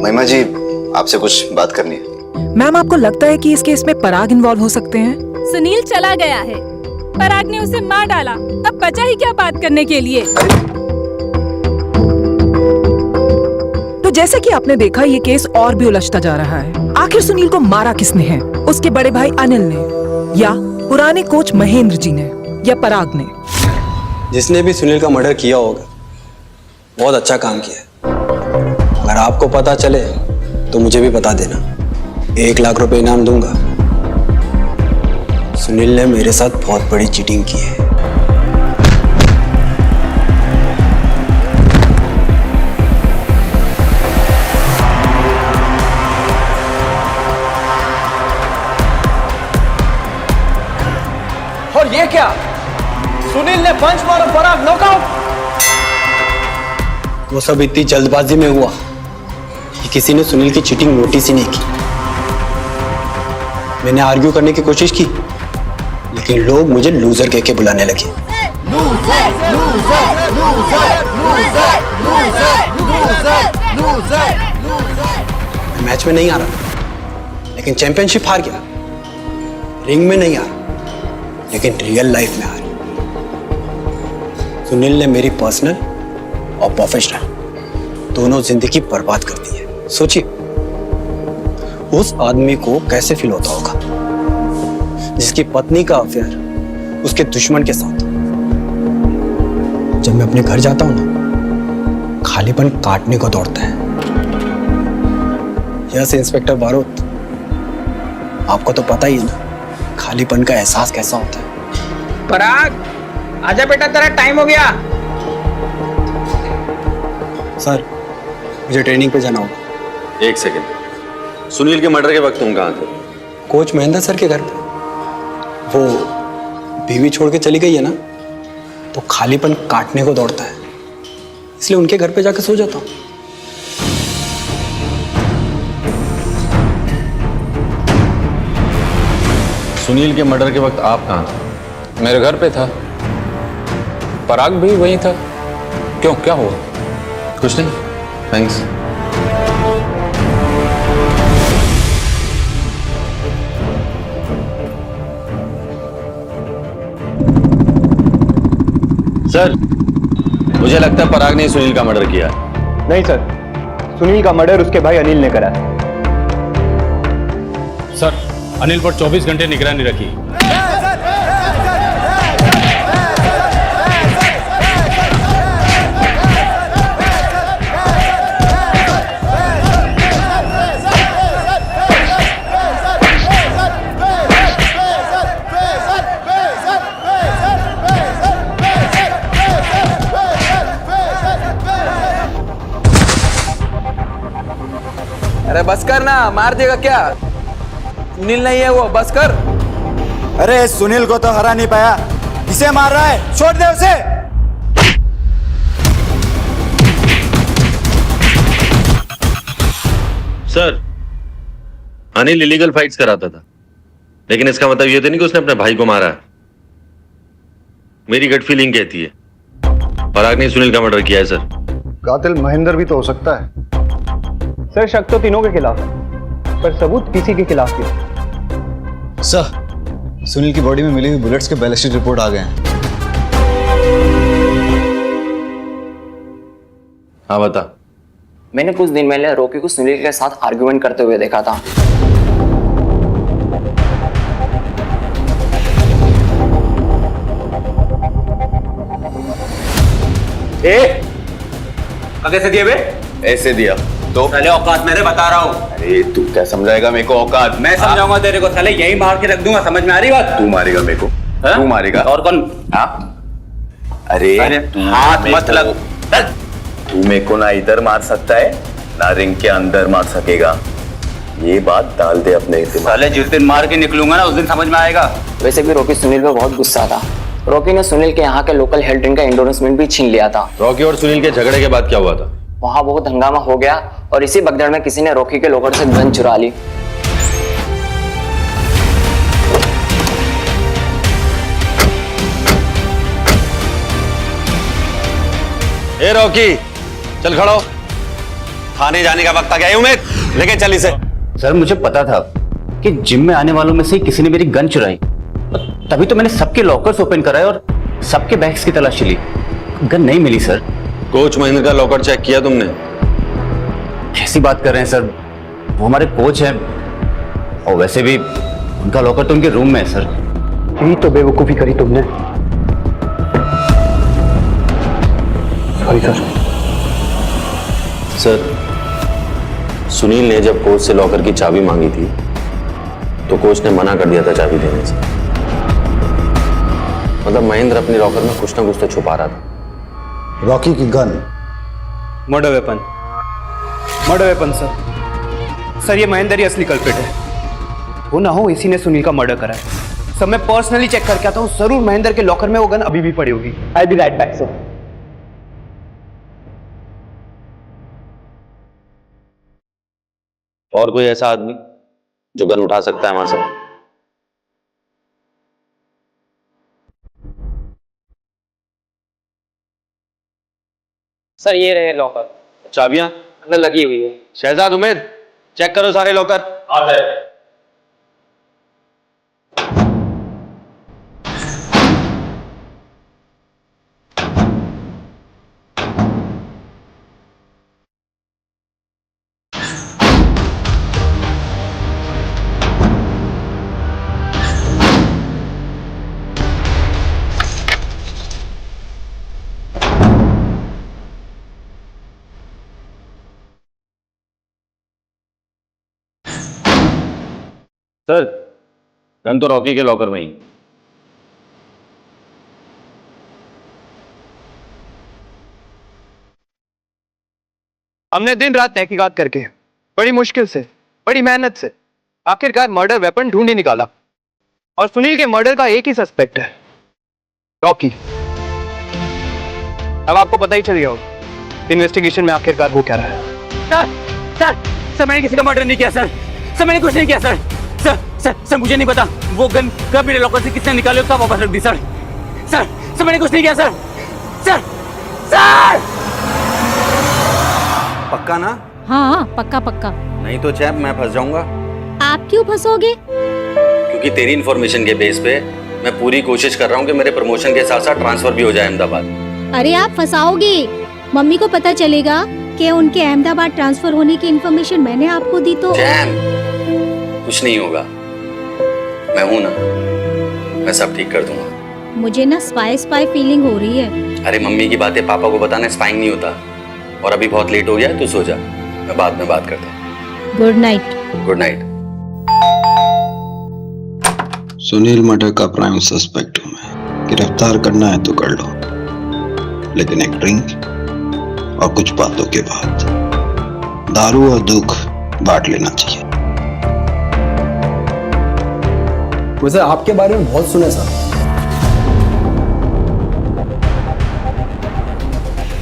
महिमा जी, आपसे कुछ बात करनी है। मैम, आपको लगता है कि इस केस में पराग इन्वॉल्व हो सकते हैं? सुनील चला गया है, पराग ने उसे मार डाला, अब बचा ही क्या बात करने के लिए। तो जैसे कि आपने देखा, ये केस और भी उलझता जा रहा है। आखिर सुनील को मारा किसने है? उसके बड़े भाई अनिल ने, या पुराने कोच महेंद्र जी ने, या पराग ने? जिसने भी सुनील का मर्डर किया होगा बहुत अच्छा काम किया है। अगर आपको पता चले तो मुझे भी बता देना, 1 लाख रुपए इनाम दूंगा। सुनील ने मेरे साथ बहुत बड़ी चीटिंग की है। और ये क्या? सुनील ने पंच मारा, पराग नॉकआउट। वो सब इतनी जल्दबाजी में हुआ कि किसी ने सुनील की चीटिंग नोटिस ही नहीं की। मैंने आर्ग्यू करने की कोशिश की, लेकिन लोग मुझे लूजर कह के बुलाने लगे। मैच में नहीं आ रहा, लेकिन चैंपियनशिप हार गया। रिंग में नहीं आ रहा, लेकिन रियल लाइफ में आ रही। सुनील ने मेरी पर्सनल और प्रोफेशनल दोनों जिंदगी बर्बाद कर दी है। सोचिए उस आदमी को कैसे फील होता होगा जिसकी पत्नी का अफेयर उसके दुश्मन के साथ। जब मैं अपने घर जाता हूं ना, खालीपन काटने को दौड़ता है। यस इंस्पेक्टर बारोत, आपको तो पता ही है ना खालीपन का एहसास कैसा होता है। पराग, आजा बेटा, तेरा टाइम हो गया। सर, मुझे ट्रेनिंग पे जाना होगा। 1 सेकेंड, सुनील के मर्डर के वक्त तुम कहाँ थे? कोच महेंद्र सर के घर पे। वो बीवी छोड़ के चली गई है ना, तो खालीपन काटने को दौड़ता है, इसलिए उनके घर पे जाकर सो जाता हूँ। सुनील के मर्डर के वक्त आप कहाँ थे? मेरे घर पे था, पराग भी वहीं था। क्यों, क्या हुआ? कुछ नहीं, थैंक्स। सर, मुझे लगता है पराग ने सुनील का मर्डर किया है। नहीं सर, सुनील का मर्डर उसके भाई अनिल ने करा है। सर, अनिल पर 24 घंटे निगरानी रखी। अरे बस कर ना, मार देगा क्या? सुनील नहीं है वो, बस कर। अरे सुनील को तो हरा नहीं पाया, किसे मार रहा है? छोड़ दे उसे। सर, अनिल इलीगल फाइट्स कराता था, लेकिन इसका मतलब ये तो नहीं कि उसने अपने भाई को मारा है। मेरी गट फीलिंग कहती है पराग ने सुनील का मर्डर किया है। सर, कातिल महेंद्र भी तो हो सकता है। सर, शक तो तीनों के खिलाफ है, पर सबूत किसी के खिलाफ नहीं। सर, सुनील की बॉडी में मिली हुई बुलेट्स के बैलिस्टिक रिपोर्ट आ गए हैं। हाँ बता। मैंने कुछ दिन पहले रॉकी को सुनील के साथ आर्गुमेंट करते हुए देखा था। कैसे दिया बे? ऐसे दिया तो साले औकात मेरे बता रहा हूँ। अरे तू क्या समझाएगा मेरे को औकात? मैं समझाऊंगा तेरे को, साले यही मार के रख दूंगा, समझ में आ रही बात? तू मारेगा मेरे को? तू मारेगा? और कौन? अरे हाथ मत लग। तू मेरे को ना इधर मार सकता है ना रिंग के अंदर मार सकेगा, ये बात डाल दे अपने दिमाग। साले जिस दिन मार के निकलूंगा ना, उस दिन समझ में आएगा। वैसे भी रॉकी सुनील पे बहुत गुस्सा था, रॉकी ने सुनील के यहाँ के लोकल हेल्थ ड्रिंक का एंडोर्समेंट भी छीन लिया था। रॉकी और सुनील के झगड़े के बाद क्या हुआ था? वहां बहुत हंगामा हो गया और इसी भगदड़ में किसी ने रॉकी के लॉकर से गन चुरा ली। ए रॉकी, चल खड़ो, थाने जाने का वक्त आ गया। उमेद, लेके चल इसे। सर मुझे पता था कि जिम में आने वालों में से किसी ने मेरी गन चुराई, तभी तो मैंने सबके लॉकर्स ओपन कराए और सबके बैग्स की तलाशी ली। गन नहीं मिली सर। कोच महेंद्र का लॉकर चेक किया तुमने? कैसी बात कर रहे हैं सर, वो हमारे कोच हैं और वैसे भी उनका लॉकर तो उनके रूम में है सर। यही तो बेवकूफी करी तुमने। Sorry sir. सर, सुनील ने जब कोच से लॉकर की चाबी मांगी थी तो कोच ने मना कर दिया था चाबी देने से। मतलब महेंद्र अपने लॉकर में कुछ ना कुछ तो छुपा रहा था। रॉकी की gun murder weapon. Murder weapon sir ये महेंद्र ही असली कल्प्रिट है। वो ना हो इसी ने सुनील का मर्डर करा है। सब मैं पर्सनली चेक करके आता हूँ, जरूर महेंद्र के लॉकर में वो गन अभी भी पड़ी होगी। आई बी राइट बैक सर। और कोई ऐसा आदमी जो गन उठा सकता है वहां से? सर ये रहे लॉकर। चाबियां अंदर लगी हुई है। शहजाद, उमेद, चेक करो सारे लॉकर। सर, गन तो रॉकी के लॉकर में ही। हमने दिन रात तहकीकात करके बड़ी मुश्किल से, बड़ी मेहनत से आखिरकार मर्डर वेपन ढूंढ ही निकाला और सुनील के मर्डर का एक ही सस्पेक्ट है, रॉकी। अब आपको पता ही चल गया होगा इन्वेस्टिगेशन में आखिरकार वो क्या रहा है। सर मैंने किसी का मर्डर नहीं किया सर। मैंने कुछ नहीं किया सर। सर मुझे नहीं पता वो गन कब मेरे लॉकर से किसने निकाली और कब वापस रख दी सर। मैंने कुछ नहीं किया सर। सर पक्का ना? हाँ पक्का पक्का। नहीं तो चैप मैं फंस जाऊंगा। आप क्यों फंसोगे? क्योंकि तेरी इन्फॉर्मेशन के बेस पे मैं पूरी कोशिश कर रहा हूँ कि मेरे प्रमोशन के साथ साथ ट्रांसफर भी हो जाए अहमदाबाद। अरे आप फंसाओगे, मम्मी को पता चलेगा कि उनके अहमदाबाद ट्रांसफर होने की इन्फॉर्मेशन मैंने आपको दी तो। जैम, कुछ नहीं होगा, मैं हूं ना, मैं सब ठीक कर दूंगा। मुझे ना स्पाई फीलिंग हो रही है। अरे मम्मी की बातें पापा को बताना स्पाइंग नहीं होता। और अभी बहुत लेट हो गया है, तू सो जा, मैं बाद में बात करता हूँ। Good night. Good night. Sunil murder का प्राइम सस्पेक्ट हूं मैं। गिरफ्तार करना है तो कर लो, लेकिन एक ड्रिंक और कुछ बातों के बाद दारू और दुख बांट लेना चाहिए। वैसे आपके बारे में बहुत सुना सर।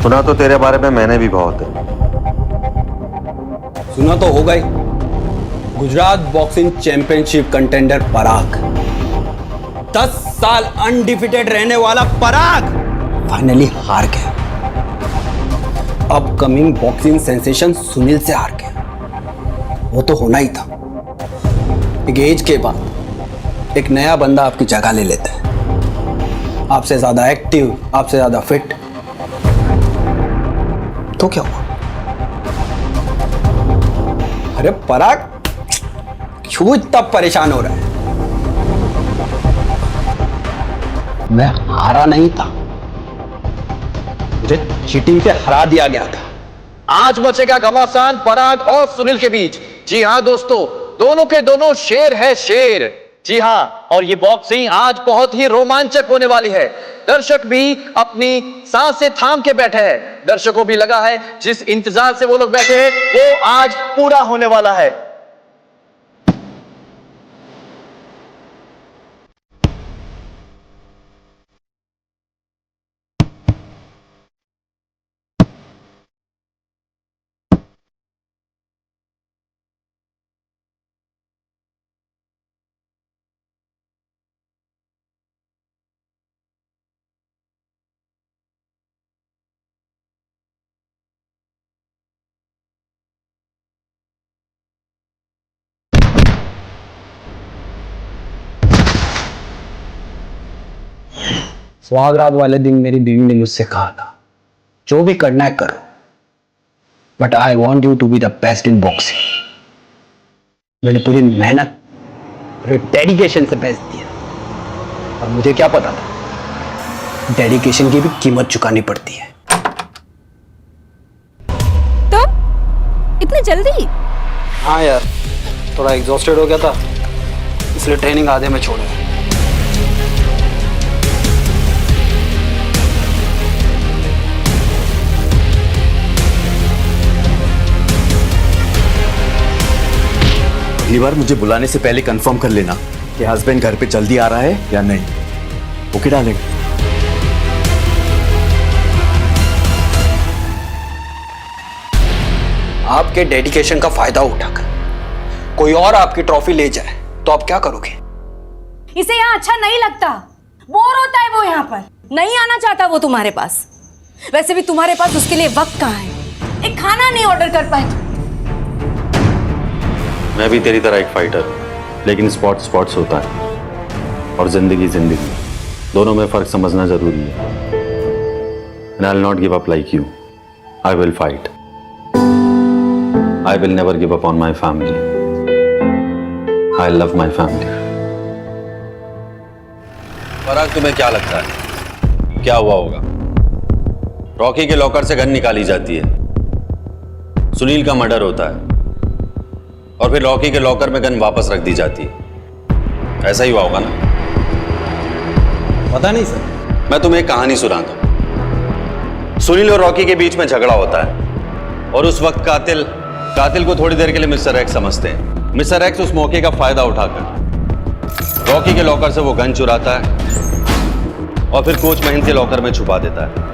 सुना तो तेरे बारे में मैंने भी बहुत है। सुना तो होगा ही। गुजरात बॉक्सिंग चैंपियनशिप कंटेंडर पराग, 10 साल अनडिफिटेड रहने वाला पराग फाइनली हार गया। अपकमिंग बॉक्सिंग सेंसेशन सुनील से हार गया। वो तो होना ही था। एक एज के बाद एक नया बंदा आपकी जगह ले लेता है, आपसे ज्यादा एक्टिव, आपसे ज्यादा फिट। तो क्या हुआ? अरे पराग क्यों इतना परेशान हो रहा है? मैं हारा नहीं था, मुझे चीटिंग से हरा दिया गया था। आज मचेगा घमासान पराग और सुनील के बीच। जी हाँ दोस्तों, दोनों के दोनों शेर है शेर। जी हाँ, और ये बॉक्सिंग आज बहुत ही रोमांचक होने वाली है। दर्शक भी अपनी सांसें थाम के बैठे हैं। दर्शकों भी लगा है जिस इंतजार से वो लोग बैठे हैं वो आज पूरा होने वाला है। सुहागरात वाले दिन मेरी बीवी ने मुझसे कहा था, जो भी करना है करो, but I want you to be the best in boxing. मैंने पूरी मेहनत, पूरे डेडिकेशन से बेस्ट दिया, और मुझे क्या पता था डेडिकेशन की भी कीमत चुकानी पड़ती है। तो इतनी जल्दी? हाँ यार, थोड़ा एग्जॉस्टेड हो गया था, इसलिए ट्रेनिंग आधे में छोड़ा। अगली बार मुझे बुलाने से पहले कंफर्म कर लेना कि हस्बैंड घर पे जल्दी आ रहा है या नहीं। ओके डालेंगे। आपके डेडिकेशन का फायदा उठाकर कोई और आपकी ट्रॉफी ले जाए तो आप क्या करोगे? इसे यहाँ अच्छा नहीं लगता, बोर होता है वो, यहाँ पर नहीं आना चाहता वो तुम्हारे पास। वैसे भी तुम्हारे पास उसके लिए वक्त कहाँ है, एक खाना नहीं ऑर्डर कर पाए। मैं भी तेरी तरह एक फाइटर, लेकिन स्पोर्ट्स होता है और जिंदगी, दोनों में फर्क समझना जरूरी है। And I'll not give up like you. I will fight. I will never give up on my family. I love my family. पराग, तुम्हें क्या लगता है क्या हुआ होगा? रॉकी के लॉकर से गन निकाली जाती है, सुनील का मर्डर होता है, और फिर रॉकी के लॉकर में गन वापस रख दी जाती है। ऐसा ही हुआ होगा ना? पता नहीं सर। मैं तुम्हें एक कहानी सुनाता हूं। सुनील और रॉकी के बीच में झगड़ा होता है, और उस वक्त कातिल को थोड़ी देर के लिए मिस्टर एक्स समझते हैं। मिस्टर एक्स उस मौके का फायदा उठाकर रॉकी के लॉकर से वो गन चुराता है और फिर कोच महेंद्र के लॉकर में छुपा देता है।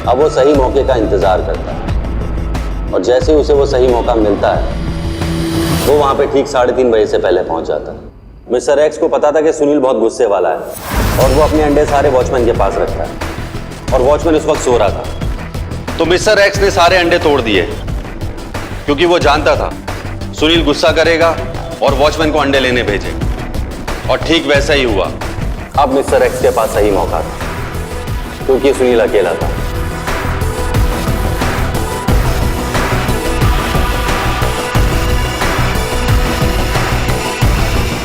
अब वो सही मौके का इंतजार करता है, और जैसे ही उसे वो सही मौका मिलता है वो वहां पे ठीक 3:30 बजे से पहले पहुंच जाता है। मिस्टर एक्स को पता था कि सुनील बहुत गुस्से वाला है, और वो अपने अंडे सारे वॉचमैन के पास रखता है, और वॉचमैन उस वक्त सो रहा था। तो मिस्टर एक्स ने सारे अंडे तोड़ दिए, क्योंकि वो जानता था सुनील गुस्सा करेगा और वॉचमैन को अंडे लेने भेजे, और ठीक वैसा ही हुआ। अब मिस्टर एक्स के पास सही मौका था, क्योंकि सुनील अकेला था।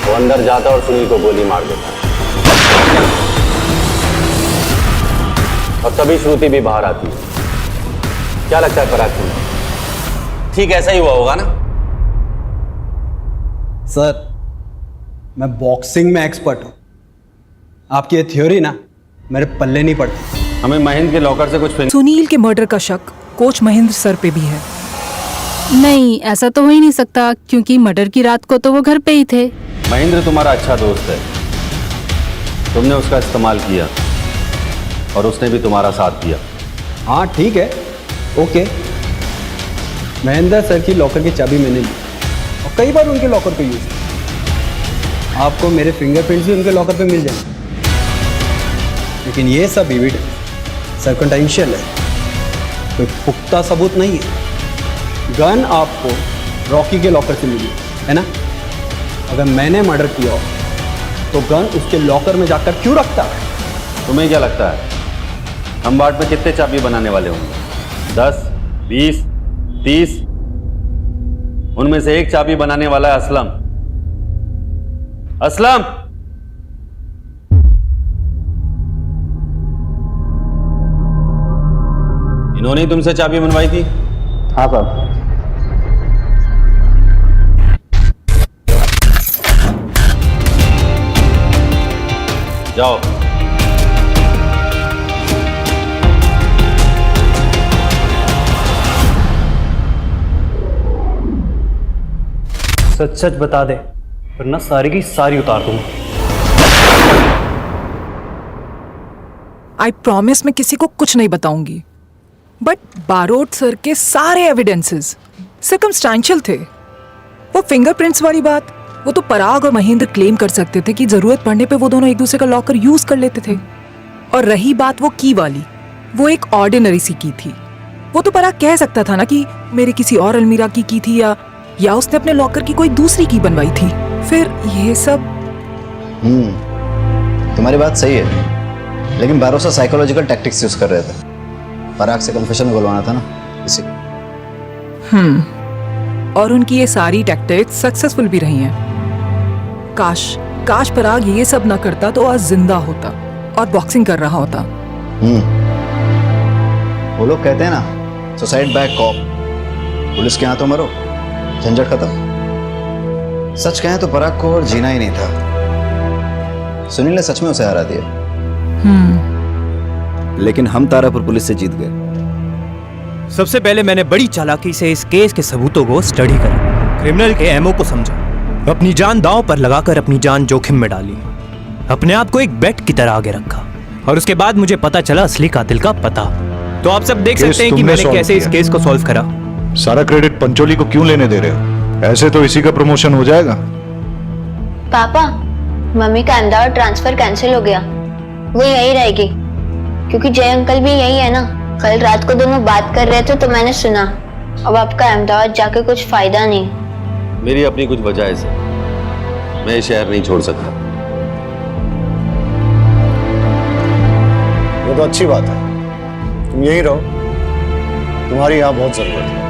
वो अंदर जाता और सुनील को गोली मार देता, और तभी श्रुति भी बाहर आती है। क्या लगता है पराग तुम्हें? ठीक ऐसा ही हुआ होगा ना? सर, मैं बॉक्सिंग में एक्सपर्ट हूं, आपकी ये थ्योरी ना मेरे पल्ले नहीं पड़ती। हमें महेंद्र के लॉकर से कुछ सुनील के मर्डर का शक कोच महेंद्र सर पे भी है। नहीं, ऐसा तो हो ही नहीं सकता, क्योंकि मर्डर की रात को तो वो घर पे ही थे। महेंद्र तुम्हारा अच्छा दोस्त है, तुमने उसका इस्तेमाल किया और उसने भी तुम्हारा साथ दिया। हाँ ठीक है, ओके। महेंद्र सर की लॉकर की चाबी मैंने ली और कई बार उनके लॉकर पे यूज किया। आपको मेरे फिंगरप्रिंट्स भी उनके लॉकर पे मिल जाएंगे, लेकिन ये सब एविडेंस सर्कमस्टेंशियल है, कोई पुख्ता सबूत नहीं है। गन आपको रॉकी के लॉकर से मिली है ना? अगर मैंने मर्डर किया हो तो गन उसके लॉकर में जाकर क्यों रखता? तुम्हें क्या लगता है हम बाट में कितने चाबी बनाने वाले होंगे? 10, 20, 30? उनमें से एक चाबी बनाने वाला है असलम। असलम, इन्होंने ही तुमसे चाबी बनवाई थी? हाँ साहब। जाओ। सच सच बता दे, वरना सारी की सारी उतार दूंगा। आई प्रॉमिस मैं किसी को कुछ नहीं बताऊंगी, बट बारोट सर के सारे एविडेंसेस सर्कमस्टेंशियल थे। वो फिंगरप्रिंट्स वाली बात, वो तो पराग और महेंद्र क्लेम कर सकते थे कि जरूरत पड़ने पे वो दोनों एक दूसरे का लॉकर यूज कर लेते थे। और रही बात वो की वाली, वो एक ऑर्डिनरी सी की थी। वो तो पराग कह सकता था ना कि मेरे किसी और अलमीरा की थी, या उसने अपने लॉकर की कोई दूसरी की बनवाई थी। फिर ये सब? तुम्हारी बात सही है, लेकिन बारोसा साइकोलॉजिकल टैक्टिक्स यूज कर रहे थे। पराग से कन्फेशन बुलवाना था ना, इसी। और उनकी ये सारी टैक्टिक्स सक्सेसफुल भी रही हैं। काश पराग ये सब ना करता तो आज जिंदा होता और बॉक्सिंग कर रहा होता। वो लोग कहते हैं ना, सुसाइड बाय कॉप, पुलिस के हाथों मरो, झंझट खत्म। सच कहें तो पराग को और जीना ही नहीं था। सुनील ने सच में उसे हरा दिया, लेकिन हम तारापुर पुलिस से जीत गए। सबसे पहले मैंने बड़ी चालाकी से इस केस के सबूतों को स्टडी करा, क्रिमिनल के एमओ को समझा, अपनी जान दांव पर लगाकर अपनी जान जोखिम में डाली, अपने आप को एक बेट की तरह आगे रखा, और उसके बाद मुझे पता चला असली कातिल का पता। तो आप सब देख सकते हैं कि मैंने कैसे इस केस को सॉल्व करा। सारा क्रेडिट पंचोली को क्यों लेने दे रहे हो? ऐसे तो इसी का प्रमोशन हो जाएगा। पापा, मम्मी का अहमदाबाद ट्रांसफर कैंसिल हो गया, वो यही रहेगी, क्योंकि जय अंकल भी यही है ना। कल रात को दोनों बात कर रहे थे तो मैंने सुना। अब आपका अहमदाबाद जाके कुछ फायदा नहीं। मेरी अपनी कुछ वजह है सर, मैं ये शहर नहीं छोड़ सकता। ये तो अच्छी बात है, तुम यहीं रहो, तुम्हारी यहाँ बहुत जरूरत है।